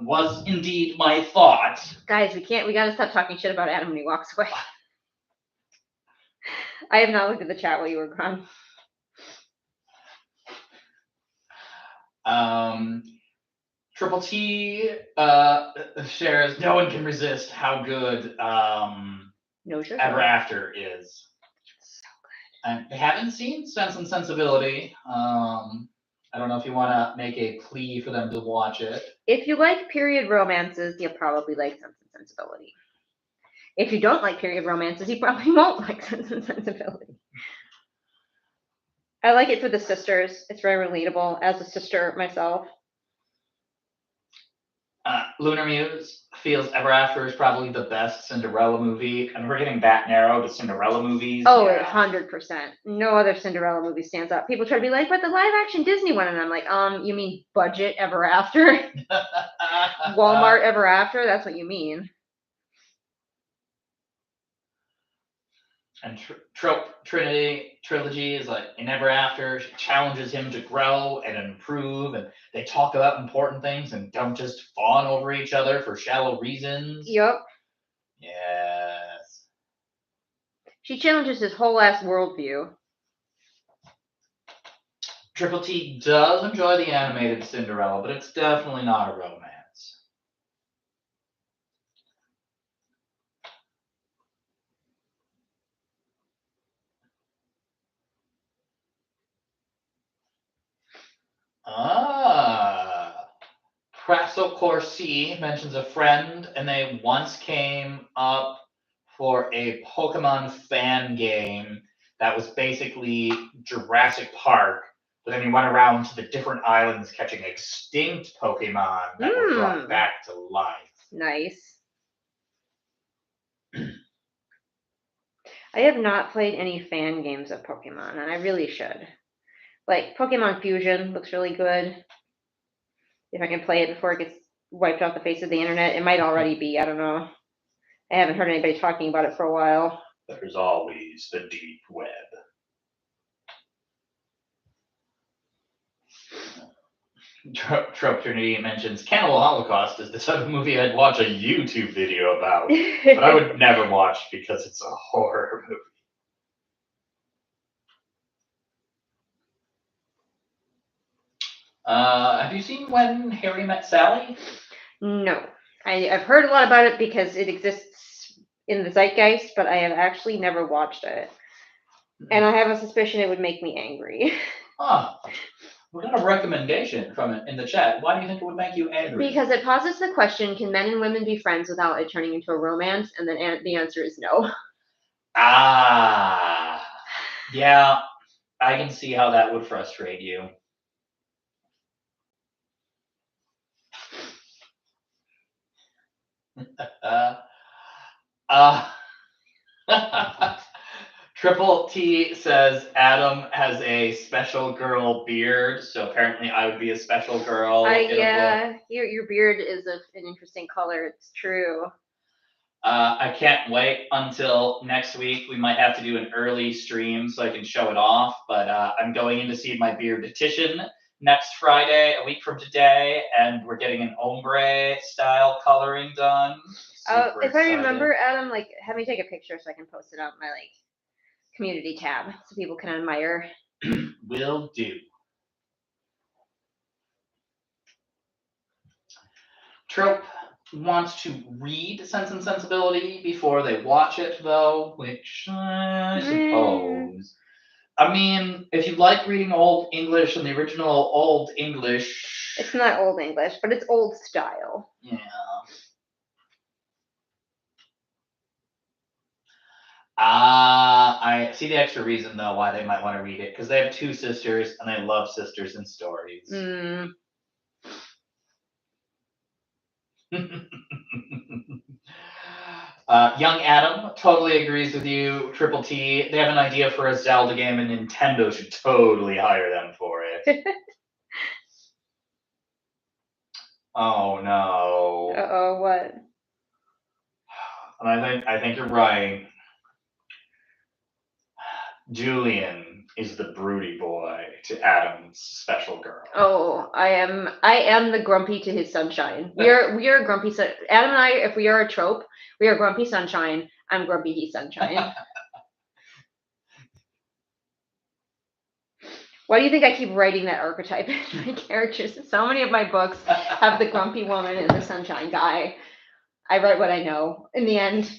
Was indeed my thought. Guys, we gotta stop talking shit about Adam when he walks away. I have not looked at the chat while you were gone. Triple T shares, no one can resist how good No sugar. Ever After is. So good. I haven't seen Sense and Sensibility. I don't know if you want to make a plea for them to watch it. If you like period romances, you'll probably like Sense and Sensibility. If you don't like period romances, you probably won't like Sense and Sensibility. I like it for the sisters. It's very relatable as a sister myself. Lunar Muse feels Ever After is probably the best Cinderella movie, and we're getting that narrow to Cinderella movies. Oh, yeah. 100%. No other Cinderella movie stands out. People try to be like, but the live-action Disney one, and I'm like, you mean budget Ever After? Walmart Ever After? That's what you mean. And Trinity Trilogy is like in Ever After. She challenges him to grow and improve, and they talk about important things and don't just fawn over each other for shallow reasons. Yep. Yes. She challenges his whole ass worldview. Triple T does enjoy the animated Cinderella, but it's definitely not a romance. Praxel Corsi mentions a friend, and they once came up for a Pokemon fan game that was basically Jurassic Park, but then you went around to the different islands catching extinct Pokemon that were brought back to life. Nice. I have not played any fan games of Pokemon, and I really should. Like, Pokemon Fusion looks really good. If I can play it before it gets wiped off the face of the internet, it might already be. I don't know. I haven't heard anybody talking about it for a while. There's always the deep web. Trope Trinity mentions Cannibal Holocaust is the type of movie I'd watch a YouTube video about, but I would never watch because it's a horror movie. Have you seen When Harry Met Sally? No. I've heard a lot about it because it exists in the zeitgeist, but I have actually never watched it. And I have a suspicion it would make me angry. Huh. We got a recommendation from it in the chat. Why do you think it would make you angry? Because it poses the question, can men and women be friends without it turning into a romance? And then the answer is no. Yeah, I can see how that would frustrate you. Triple T says Adam has a special girl beard, so apparently I would be a special girl. Yeah, your beard is an interesting color. It's true. I can't wait until next week. We might have to do an early stream so I can show it off, but I'm going in to see my beardestician next Friday, a week from today, and we're getting an ombre style coloring done. Super if excited. I remember, Adam, like, have me take a picture so I can post it on my community tab so people can admire. Will do. Trope wants to read Sense and Sensibility before they watch it, though, which I suppose. I mean, if you like reading Old English and the original Old English... It's not Old English, but it's old style. Yeah. I see the extra reason, though, why they might want to read it, because they have 2 sisters, and they love sisters in stories. Young Adam totally agrees with you, Triple T. They have an idea for a Zelda game, and Nintendo should totally hire them for it. Oh, no. Uh-oh, what? And I think you're right. Julian is the broody boy to Adam's special girl. Oh, I am the grumpy to his sunshine. We are grumpy. Adam and I, if we are a trope, we are grumpy sunshine. I'm grumpy he's sunshine. Why do you think I keep writing that archetype in my characters? So many of my books have the grumpy woman and the sunshine guy. I write what I know in the end.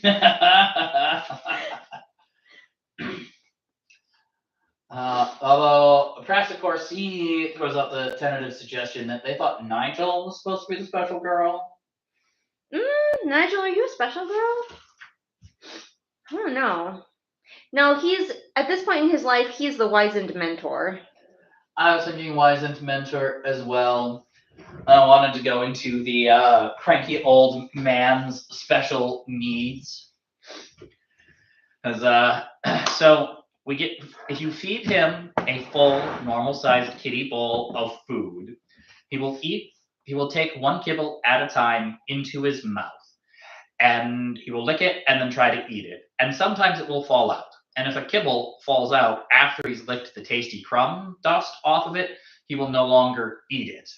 Although Praxicor C throws out the tentative suggestion that they thought Nigel was supposed to be the special girl. Nigel, are you a special girl? I don't know. No, he's at this point in his life, he's the wizened mentor. I was thinking wizened mentor as well. I wanted to go into the cranky old man's special needs. So we get, if you feed him a full normal-sized kitty bowl of food, he will take one kibble at a time into his mouth, and he will lick it and then try to eat it. And sometimes it will fall out. And if a kibble falls out after he's licked the tasty crumb dust off of it, he will no longer eat it.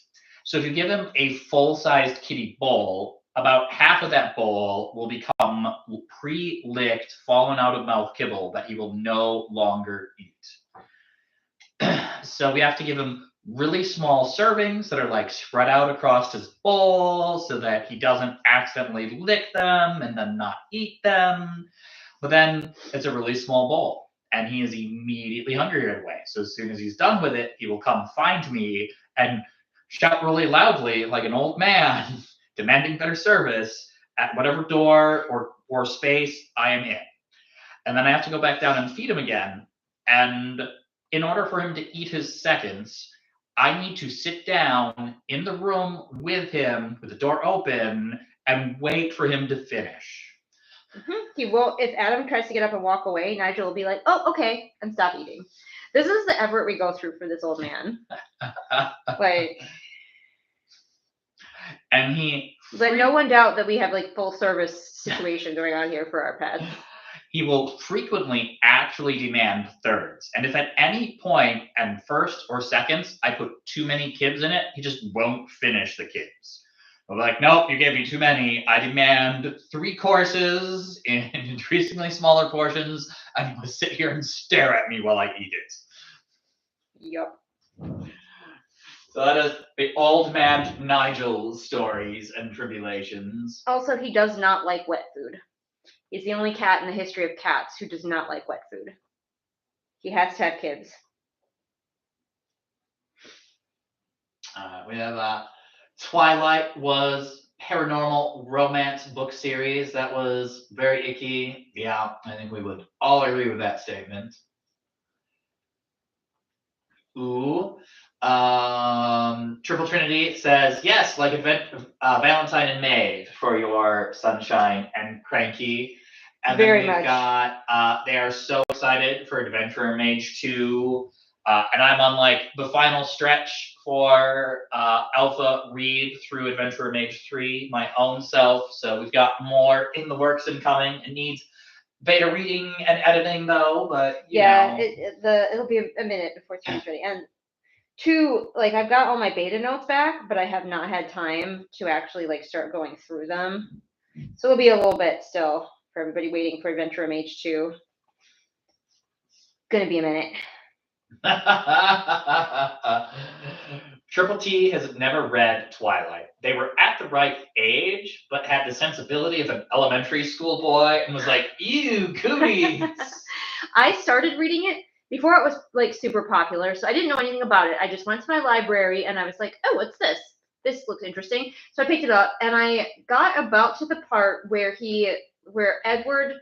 So if you give him a full-sized kitty bowl, about half of that bowl will become pre-licked, fallen out of mouth kibble that he will no longer eat. So we have to give him really small servings that are spread out across his bowl so that he doesn't accidentally lick them and then not eat them. But then it's a really small bowl and he is immediately hungry right away. So as soon as he's done with it, he will come find me and shout really loudly like an old man, demanding better service at whatever door or space I am in. And then I have to go back down and feed him again. And in order for him to eat his seconds, I need to sit down in the room with him with the door open and wait for him to finish. He won't. If Adam tries to get up and walk away, Nigel will be like, "Oh, okay," and stop eating. This is the effort we go through for this old man. And he. Let no one doubt that we have full service situation going on here for our pets. He will frequently actually demand thirds. And if at any point and first or seconds I put too many kibs in it, he just won't finish the kibs. I'm like, nope, you gave me too many. I demand 3 courses in increasingly smaller portions, and you will sit here and stare at me while I eat it. Yep. So that is the old man Nigel's stories and tribulations. Also, he does not like wet food. He's the only cat in the history of cats who does not like wet food. He has to have kids. We have Twilight was paranormal romance book series. That was very icky. Yeah, I think we would all agree with that statement. Ooh. Triple Trinity says, yes, like Valentine and Maeve for your sunshine and cranky. And Very then we've much. got, they are so excited for Adventurer Mage 2. And I'm on like the final stretch for Alpha read through Adventurer Mage 3, my own self. So we've got more in the works and coming. It needs beta reading and editing though, but you know. It'll be a minute before 3's ready. And 2, like I've got all my beta notes back, but I have not had time to actually like start going through them. So it'll be a little bit still for everybody waiting for Adventurer Mage 2. Gonna be a minute. Triple T has never read Twilight. They were at the right age, but had the sensibility of an elementary school boy and was like, ew, cooties. I started reading it before it was like super popular, so I didn't know anything about it. I just went to my library and I was like, oh, what's this? This looks interesting. So I picked it up and I got about to the part where Edward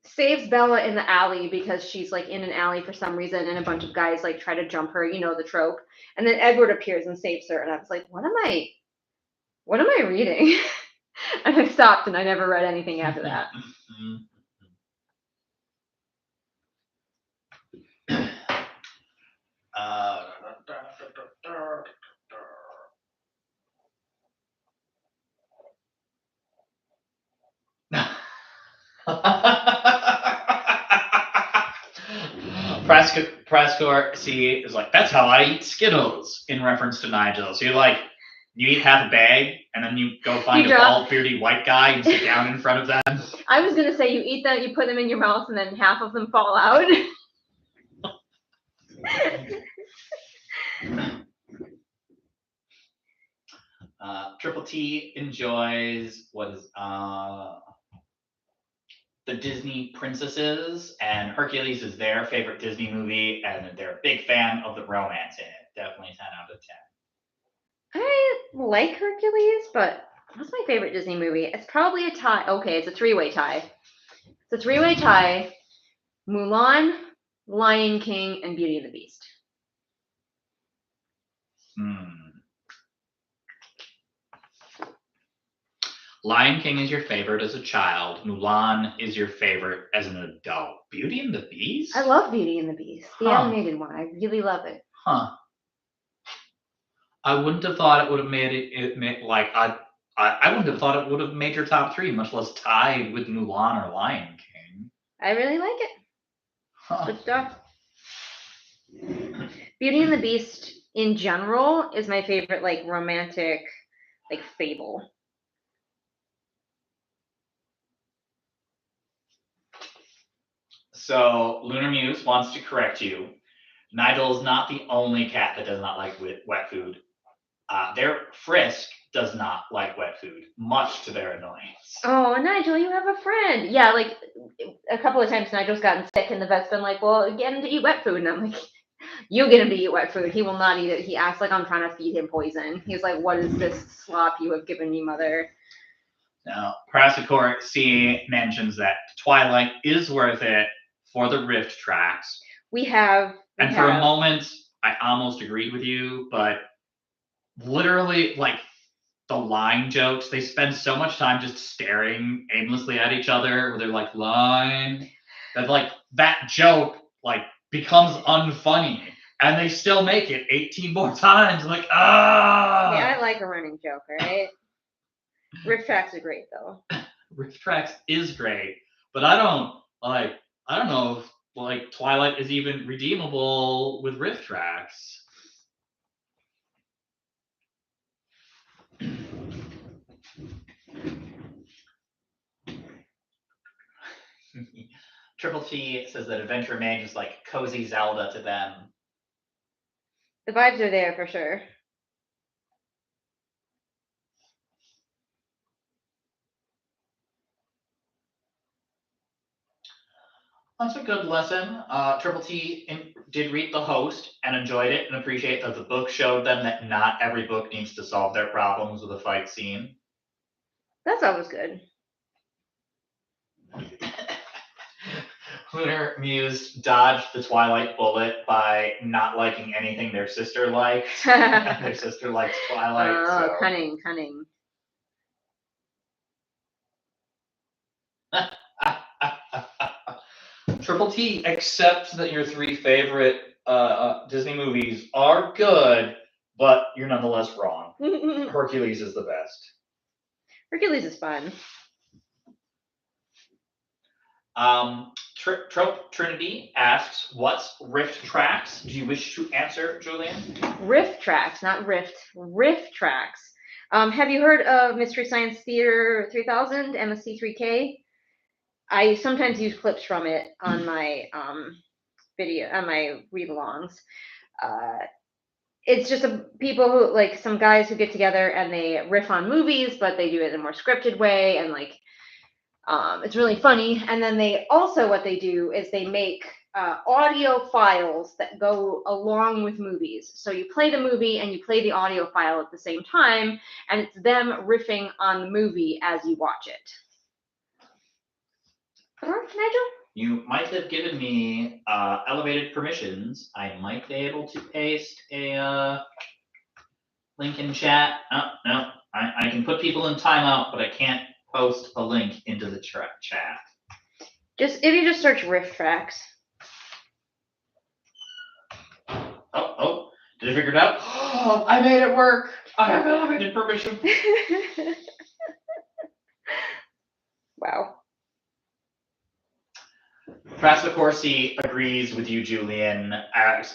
saves Bella in the alley because she's like in an alley for some reason and a bunch of guys like try to jump her, you know, the trope. And then Edward appears and saves her and I was like, what am I reading? And I stopped and I never read anything after that. Prascor C is like, that's how I eat Skittles, in reference to Nigel. So you eat half a bag and then you go find a bald, beardy white guy and sit down in front of them. I was gonna say you eat them, you put them in your mouth, and then half of them fall out. Triple T enjoys the Disney princesses, and Hercules is their favorite Disney movie, and they're a big fan of the romance in it. Definitely 10 out of 10. I like Hercules, but what's my favorite Disney movie? It's probably a tie. Okay, it's a 3-way tie. It's a 3-way tie. Mulan, Lion King, and Beauty and the Beast. Lion King is your favorite as a child. Mulan is your favorite as an adult. Beauty and the Beast? I love Beauty and the Beast. The animated one. I really love it. Huh. I wouldn't have thought it would have made I wouldn't have thought it would have made your top 3, much less tied with Mulan or Lion King. I really like it. Good stuff. Beauty and the Beast in general is my favorite like romantic like fable. So Lunar Muse wants to correct you. Nigel is not the only cat that does not like wet food. Their Frisk does not like wet food, much to their annoyance. Oh, Nigel, you have a friend. Yeah, like a couple of times Nigel's gotten sick and the vet's been like, well, get him to eat wet food. And I'm like, you get him to eat wet food. He will not eat it. He acts like I'm trying to feed him poison. He's like, what is this slop you have given me, mother? Now, Prasicor C mentions that Twilight is worth it for the rift tracks. And for a moment, I almost agreed with you, but literally, like, the line jokes, they spend so much time just staring aimlessly at each other, where they're like, line, that, like, that joke, like, becomes unfunny, and they still make it 18 more times, like, ah! Yeah, I like a running joke, right? Rift tracks are great, though. Rift tracks is great, but I don't know if, like, Twilight is even redeemable with riff tracks. Triple T says that Adventure Mage is like cozy Zelda to them. The vibes are there for sure. That's a good lesson. Triple T did read The Host and enjoyed it and appreciate that the book showed them that not every book needs to solve their problems with a fight scene. That's always good. Lunar Muse dodged the Twilight bullet by not liking anything their sister liked. Their sister likes Twilight. Oh, so. Cunning. Triple T accepts that your 3 favorite Disney movies are good, but you're nonetheless wrong. Hercules is the best. Hercules is fun. Trinity asks, "What's Rift Tracks? Do you wish to answer, Julian?" Rift Tracks, not Rift. Rift Tracks. Have you heard of Mystery Science Theater 3000, MSC3K? I sometimes use clips from it on my video, on my read-alongs. It's just people who, like, some guys who get together and they riff on movies, but they do it in a more scripted way, and like, it's really funny. And then they also, what they do is they make audio files that go along with movies. So you play the movie and you play the audio file at the same time, and it's them riffing on the movie as you watch it. Nigel? You might have given me elevated permissions. I might be able to paste a link in chat. Oh, no, I can put people in timeout, but I can't post a link into the chat. If you just search Rift Tracks. Oh, did I figure it out? Oh, I made it work. I have elevated permission. Wow. Corsi agrees with you, Julian.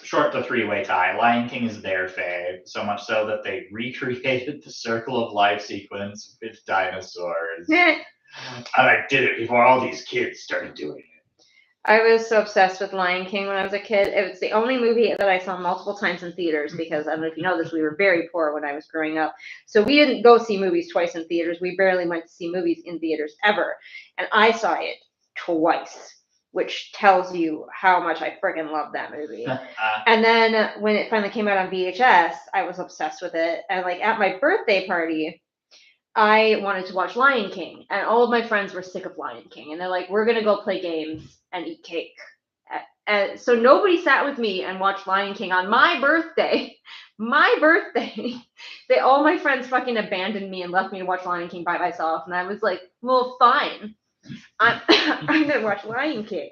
Short the 3-way tie. Lion King is their fave, so much so that they recreated the Circle of Life sequence with dinosaurs. And I did it before all these kids started doing it. I was so obsessed with Lion King when I was a kid. It was the only movie that I saw multiple times in theaters because, I don't know if you know this, we were very poor when I was growing up. So we didn't go see movies twice in theaters. We barely went to see movies in theaters ever. And I saw it twice, which tells you how much I friggin' love that movie. And then when it finally came out on VHS, I was obsessed with it. And like at my birthday party, I wanted to watch Lion King, and all of my friends were sick of Lion King, and they're like, "We're gonna go play games and eat cake." And so nobody sat with me and watched Lion King on my birthday. My birthday. All my friends fucking abandoned me and left me to watch Lion King by myself, and I was like, "Well, fine. I'm gonna watch Lion King."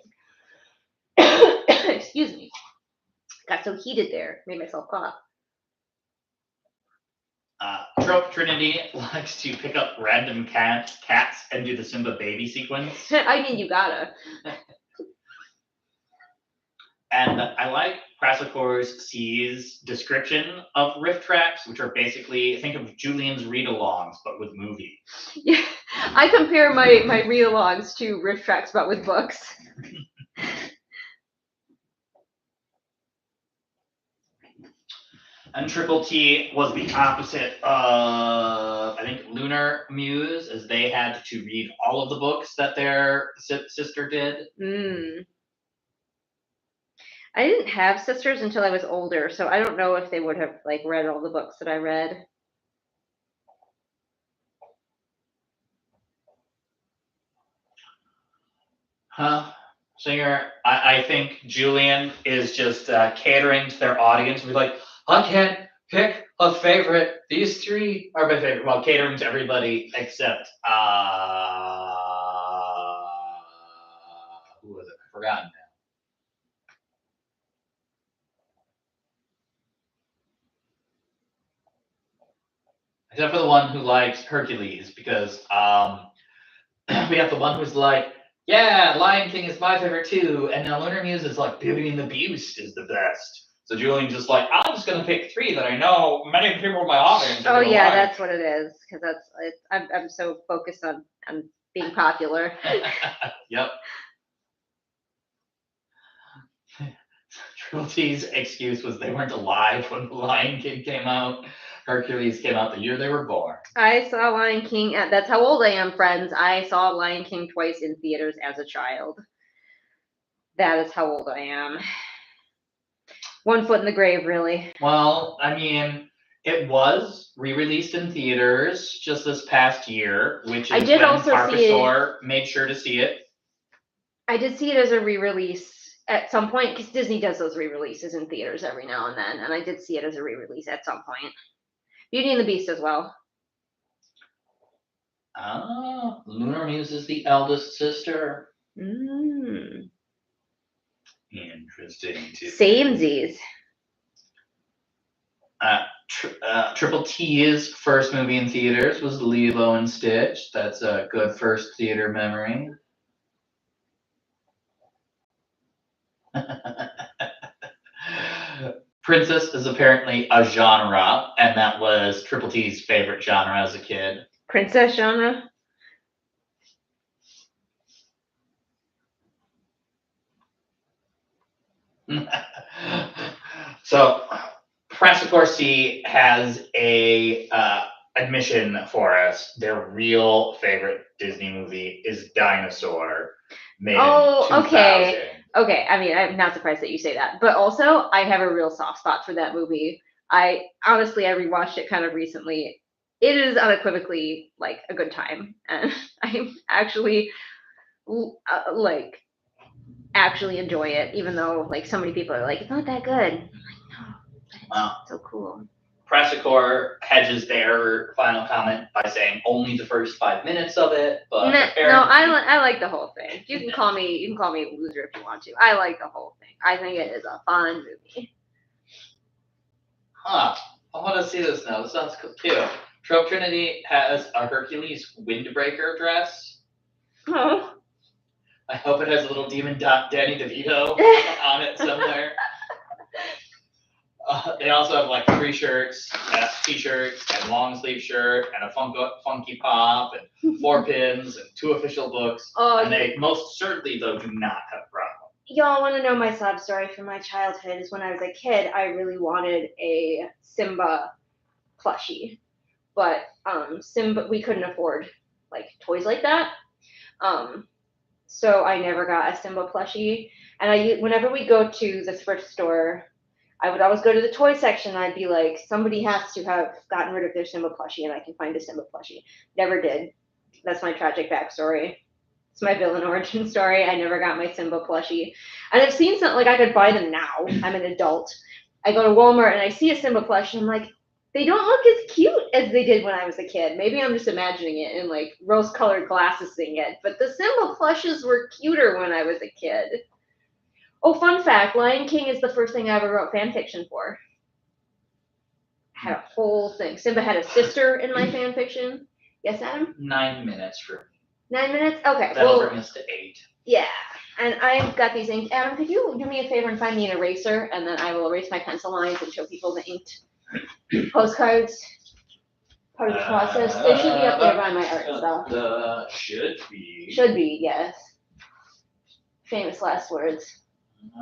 Excuse me. Got so heated there, made myself cough. Trope Trinity likes to pick up random cats and do the Simba baby sequence. I mean, you gotta. And I like Prassicor's C's description of Rift Tracks, which are basically, think of Julian's read-alongs, but with movies. Yeah, I compare my read-alongs to Rift Tracks, but with books. And Triple T was the opposite of, I think, Lunar Muse, as they had to read all of the books that their sister did. I didn't have sisters until I was older, so I don't know if they would have like read all the books that I read. Singer, I think Julian is just catering to their audience. We're like, I can't pick a favorite. These 3 are my favorite. Well, catering to everybody except who was it? I forgot now. Except for the one who likes Hercules, because we have the one who's like, yeah, Lion King is my favorite too, and now Lunar Muse is like, Beauty and the Beast is the best. So Julian's just like, I'm just gonna pick 3 that I know many people in my audience. Oh yeah, that's what it is, because I'm so focused on being popular. Yep. Triple T's excuse was they weren't alive when The Lion King came out. Hercules came out the year they were born. I saw Lion King. That's how old I am, friends. I saw Lion King twice in theaters as a child. That is how old I am. One foot in the grave, really. Well, I mean, it was re-released in theaters just this past year, which is I did when also Carcassor made sure to see it. I did see it as a re-release at some point, because Disney does those re-releases in theaters every now and then, and I did see it as a re-release at some point. Beauty and the Beast as well. Lunar Muse is the eldest sister. Interesting. Samesies. Triple T's first movie in theaters was Lilo and Stitch. That's a good first theater memory. Princess is apparently a genre, and that was Triple T's favorite genre as a kid. Princess genre? So, Pressicorsi has a admission for us. Their real favorite Disney movie is Dinosaur, made in 2000. Okay, I mean, I'm not surprised that you say that. But also, I have a real soft spot for that movie. I rewatched it kind of recently. It is unequivocally like a good time, and I'm actually actually enjoy it, even though like so many people are like, it's not that good. I'm like, no, but it's so cool. Pressicor hedges their final comment by saying only the first 5 minutes of it, but I like the whole thing. You can call me a loser if you want to. I like the whole thing. I think it is a fun movie. I want to see this now. This sounds cool too. Trope Trinity has a Hercules windbreaker dress. Oh. I hope it has a little demon Danny DeVito on it somewhere. They also have like 3 shirts, t-shirts, and long sleeve shirt, and a funky pop, and 4 pins, and 2 official books. And they most certainly, though, do not have a problem. Y'all want to know my sob story from my childhood is when I was a kid, I really wanted a Simba plushie. But Simba, we couldn't afford like toys like that. So I never got a Simba plushie. And whenever we go to the thrift store, I would always go to the toy section and I'd be like, somebody has to have gotten rid of their Simba plushie and I can find a Simba plushie. Never did. That's my tragic backstory. It's my villain origin story. I never got my Simba plushie. And I've seen something like I could buy them now. I'm an adult. I go to Walmart and I see a Simba plushie. I'm like, they don't look as cute as they did when I was a kid. Maybe I'm just imagining it and like rose-colored glasses seeing it. But the Simba plushes were cuter when I was a kid. Oh, fun fact, Lion King is the first thing I ever wrote fan fiction for. I had a whole thing. Simba had a sister in my fan fiction. Yes, Adam? 9 minutes for 9 minutes? Okay. That'll bring us to 8. Yeah. And I've got these inks. Adam, could you do me a favor and find me an eraser? And then I will erase my pencil lines and show people the inked postcards. Part of the process. They should be up there by my art stuff. Should be. Should be, yes. Famous last words.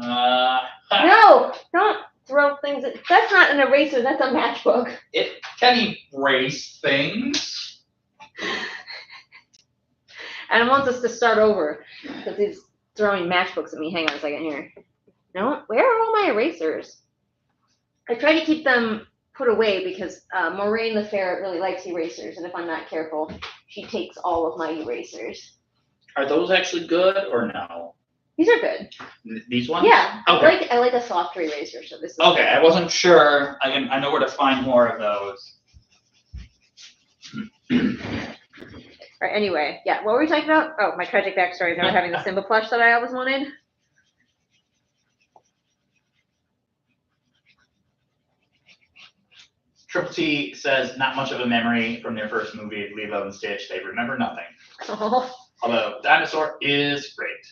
No! Don't throw things at... That's not an eraser, that's a matchbook. It can erase things. Adam wants us to start over because he's throwing matchbooks at me. Hang on a second here. No, where are all my erasers? I try to keep them put away because Moraine the Ferret really likes erasers, and if I'm not careful, she takes all of my erasers. Are those actually good or no? These are good. These ones? Yeah. Okay. I like a softer eraser, so this is okay. I wasn't sure. I know where to find more of those. All right, anyway, yeah, what were we talking about? Oh, my tragic backstory of not having the Simba plush that I always wanted. Triple T says not much of a memory from their first movie, Lilo and Stitch. They remember nothing. Oh. Although Dinosaur is great.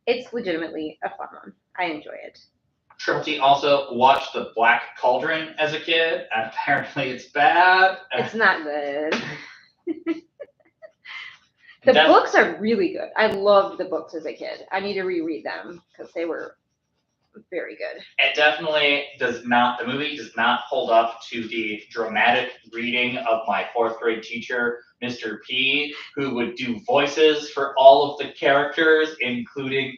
It's legitimately a fun one. I enjoy it. Triple T also watched The Black Cauldron as a kid, and apparently it's bad. It's not good. The books are really good. I loved the books as a kid. I need to reread them because they were very good. It definitely does not, the movie does not hold up to the dramatic reading of my 4th grade teacher, Mr. P, who would do voices for all of the characters, including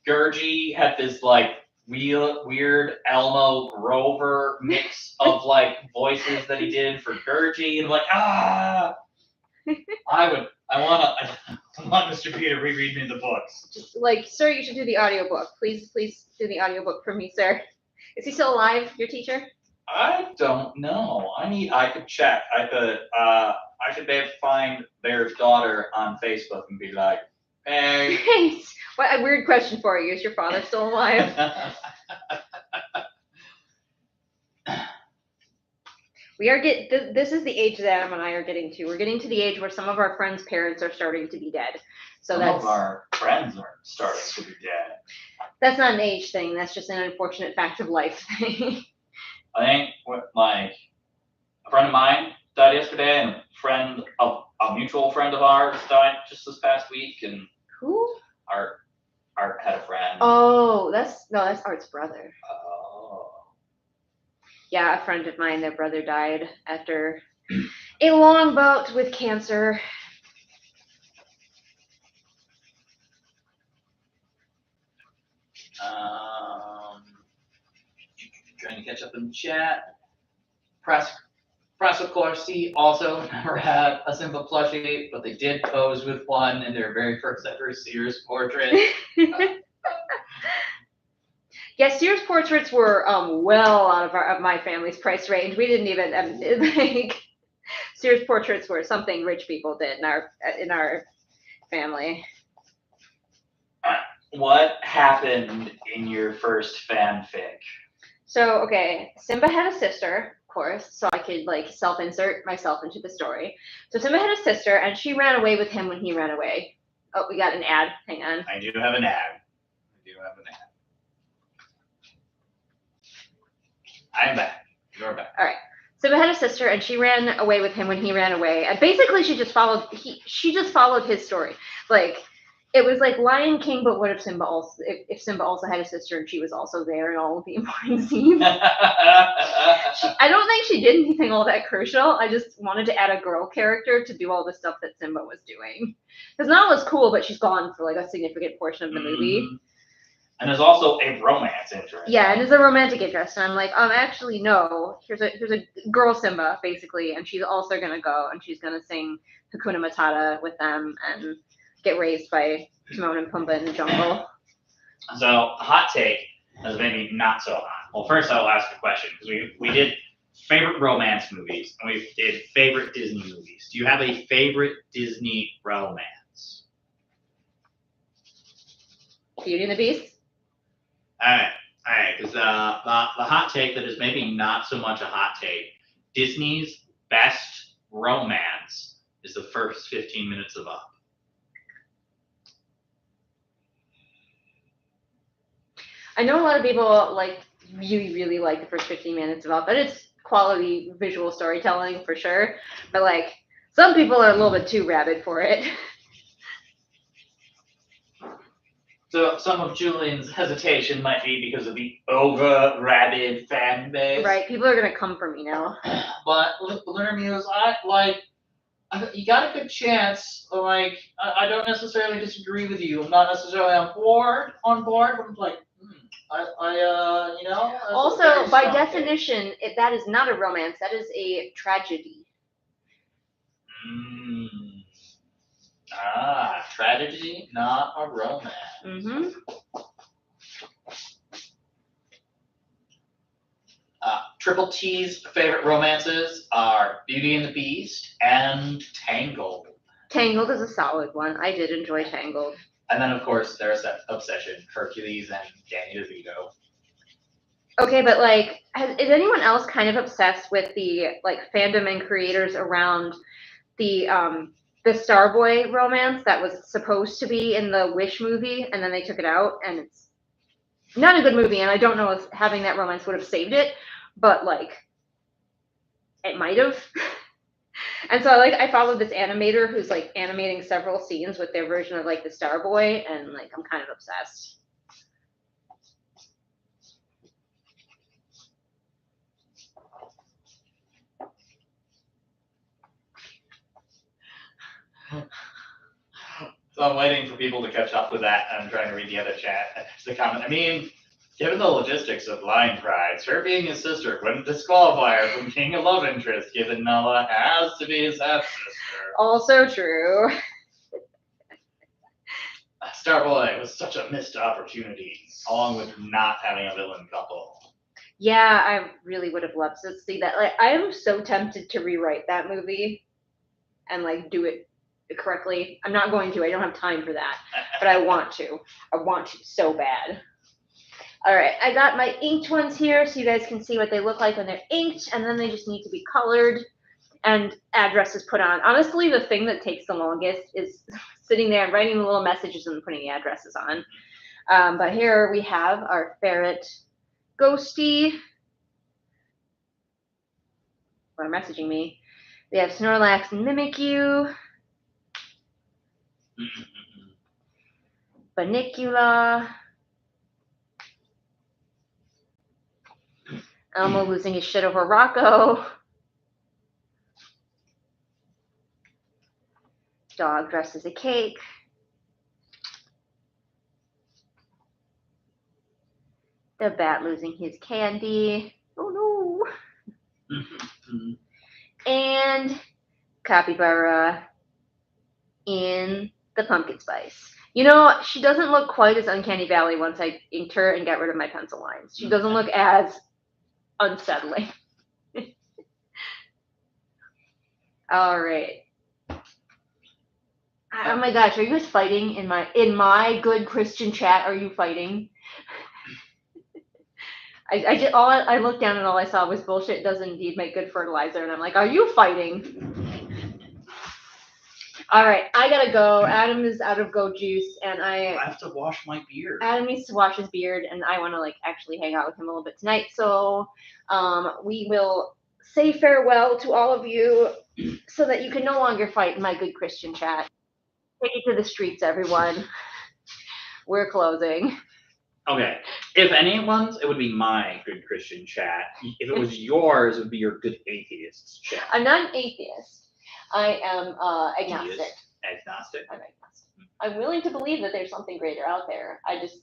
Gurgi had this like weird Elmo Grover mix of like voices that he did for Gurgi, and like, I want Mr. P to reread me the books. Just like, sir, you should do the audiobook. Please do the audiobook for me, sir. Is he still alive, your teacher? I don't know. I could check. I could maybe find their daughter on Facebook and be like, hey. What a weird question for you. Is your father still alive? This is the age that Adam and I are getting to. We're getting to the age where some of our friends' parents are starting to be dead. So Some that's of our friends are starting to be dead. that's not an age thing. That's just an unfortunate fact of life thing. I think like a friend of mine died yesterday, and a mutual friend of ours died just this past week, and Who? Art had a friend. Oh, that's Art's brother. Oh. Yeah, a friend of mine, their brother died after a long bout with cancer. Trying to catch up in the chat. Press of Corsi also never had a Simba plushie, but they did pose with one in their very first ever Sears portrait. Yeah, Sears portraits were well out of my family's price range. We didn't even like Sears portraits were something rich people did in our family. What happened in your first fanfic? So, okay, Simba had a sister, of course, so I could like self-insert myself into the story. So Simba had a sister, and she ran away with him when he ran away. Oh, we got an ad. Hang on. I do have an ad. I'm back. You're back. All right. Simba had a sister, and she ran away with him when he ran away. And basically, she just followed his story. Like, it was like Lion King, but what if Simba also had a sister and she was also there in all of the important scenes? I don't think she did anything all that crucial. I just wanted to add a girl character to do all the stuff that Simba was doing. Because Nala's cool, but she's gone for like a significant portion of the movie. And there's also a romance interest. Yeah, and there's a romantic interest, and I'm like, actually no. Here's a girl Simba basically, and she's also gonna go and she's gonna sing Hakuna Matata with them and get raised by Timon and Pumbaa in the jungle. So hot take is maybe not so hot. Well, first I'll ask a question because we did favorite romance movies and we did favorite Disney movies. Do you have a favorite Disney romance? Beauty and the Beast. All right, because the hot take that is maybe not so much a hot take. Disney's best romance is the first 15 minutes of Up. I know a lot of people like really like the first 15 minutes of Up, but it's quality visual storytelling for sure. But like some people are a little bit too rabid for it. So some of Julian's hesitation might be because of the over-rabid fan base. Right, people are gonna come for me now. But Lunar Muse, you got a good chance. Like, I don't necessarily disagree with you. I'm not necessarily on board, but I'm like, you know. Also, by definition, that is not a romance. That is a tragedy. Tragedy, not a romance. Mm-hmm. Triple T's favorite romances are Beauty and the Beast and Tangled. Tangled is a solid one. I did enjoy Tangled. And then, of course, there's that obsession, Hercules and Danny DeVito. Okay, but like, is anyone else kind of obsessed with the like fandom and creators around the Starboy romance that was supposed to be in the Wish movie, and then they took it out, and it's not a good movie, and I don't know if having that romance would have saved it, but like, it might have. And so like I followed this animator who's like animating several scenes with their version of like the Starboy, and like I'm kind of obsessed. So I'm waiting for people to catch up with that, and I'm trying to read the other chat. The comment. I mean, given the logistics of Lion Prides, her being his sister wouldn't disqualify her from being a love interest, given Nala has to be his half-sister. Also true. Starboy was such a missed opportunity, along with not having a villain couple. Yeah, I really would have loved to see that. Like, I am so tempted to rewrite that movie and like do it correctly. I'm not going to. I don't have time for that, but I want to. I want to so bad. All right, I got my inked ones here so you guys can see what they look like when they're inked, and then they just need to be colored and addresses put on. Honestly, the thing that takes the longest is sitting there and writing the little messages and putting the addresses on. But here we have our ferret Ghosty. Are messaging me. We have Snorlax and Mimikyu. Banicula. Elmo losing his shit over Rocco. Dog dressed as a cake. The bat losing his candy. Oh no. And Capybara in the pumpkin spice. You know, she doesn't look quite as Uncanny Valley once I inked her and got rid of my pencil lines. She doesn't look as unsettling. All right. Oh my gosh, are you guys fighting in my good Christian chat? Are you fighting? I looked down and all I saw was bullshit does indeed make good fertilizer, and I'm like, are you fighting? All right, I gotta go. Adam is out of goat juice, and I have to wash my beard. Adam needs to wash his beard, and I want to actually hang out with him a little bit tonight. So, we will say farewell to all of you, so that you can no longer fight in my good Christian chat. Take it to the streets, everyone. We're closing. Okay. If anyone's, it would be my good Christian chat. If it was yours, it would be your good atheist chat. I'm not an atheist. I am agnostic. Agnostic? I'm agnostic. I'm willing to believe that there's something greater out there. I just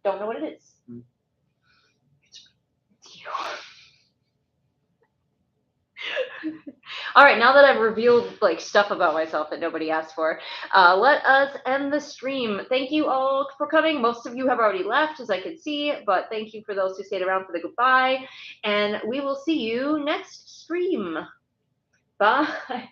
don't know what it is. It's you. All right, now that I've revealed stuff about myself that nobody asked for, let us end the stream. Thank you all for coming. Most of you have already left, as I can see, but thank you for those who stayed around for the goodbye, and we will see you next stream. Bye.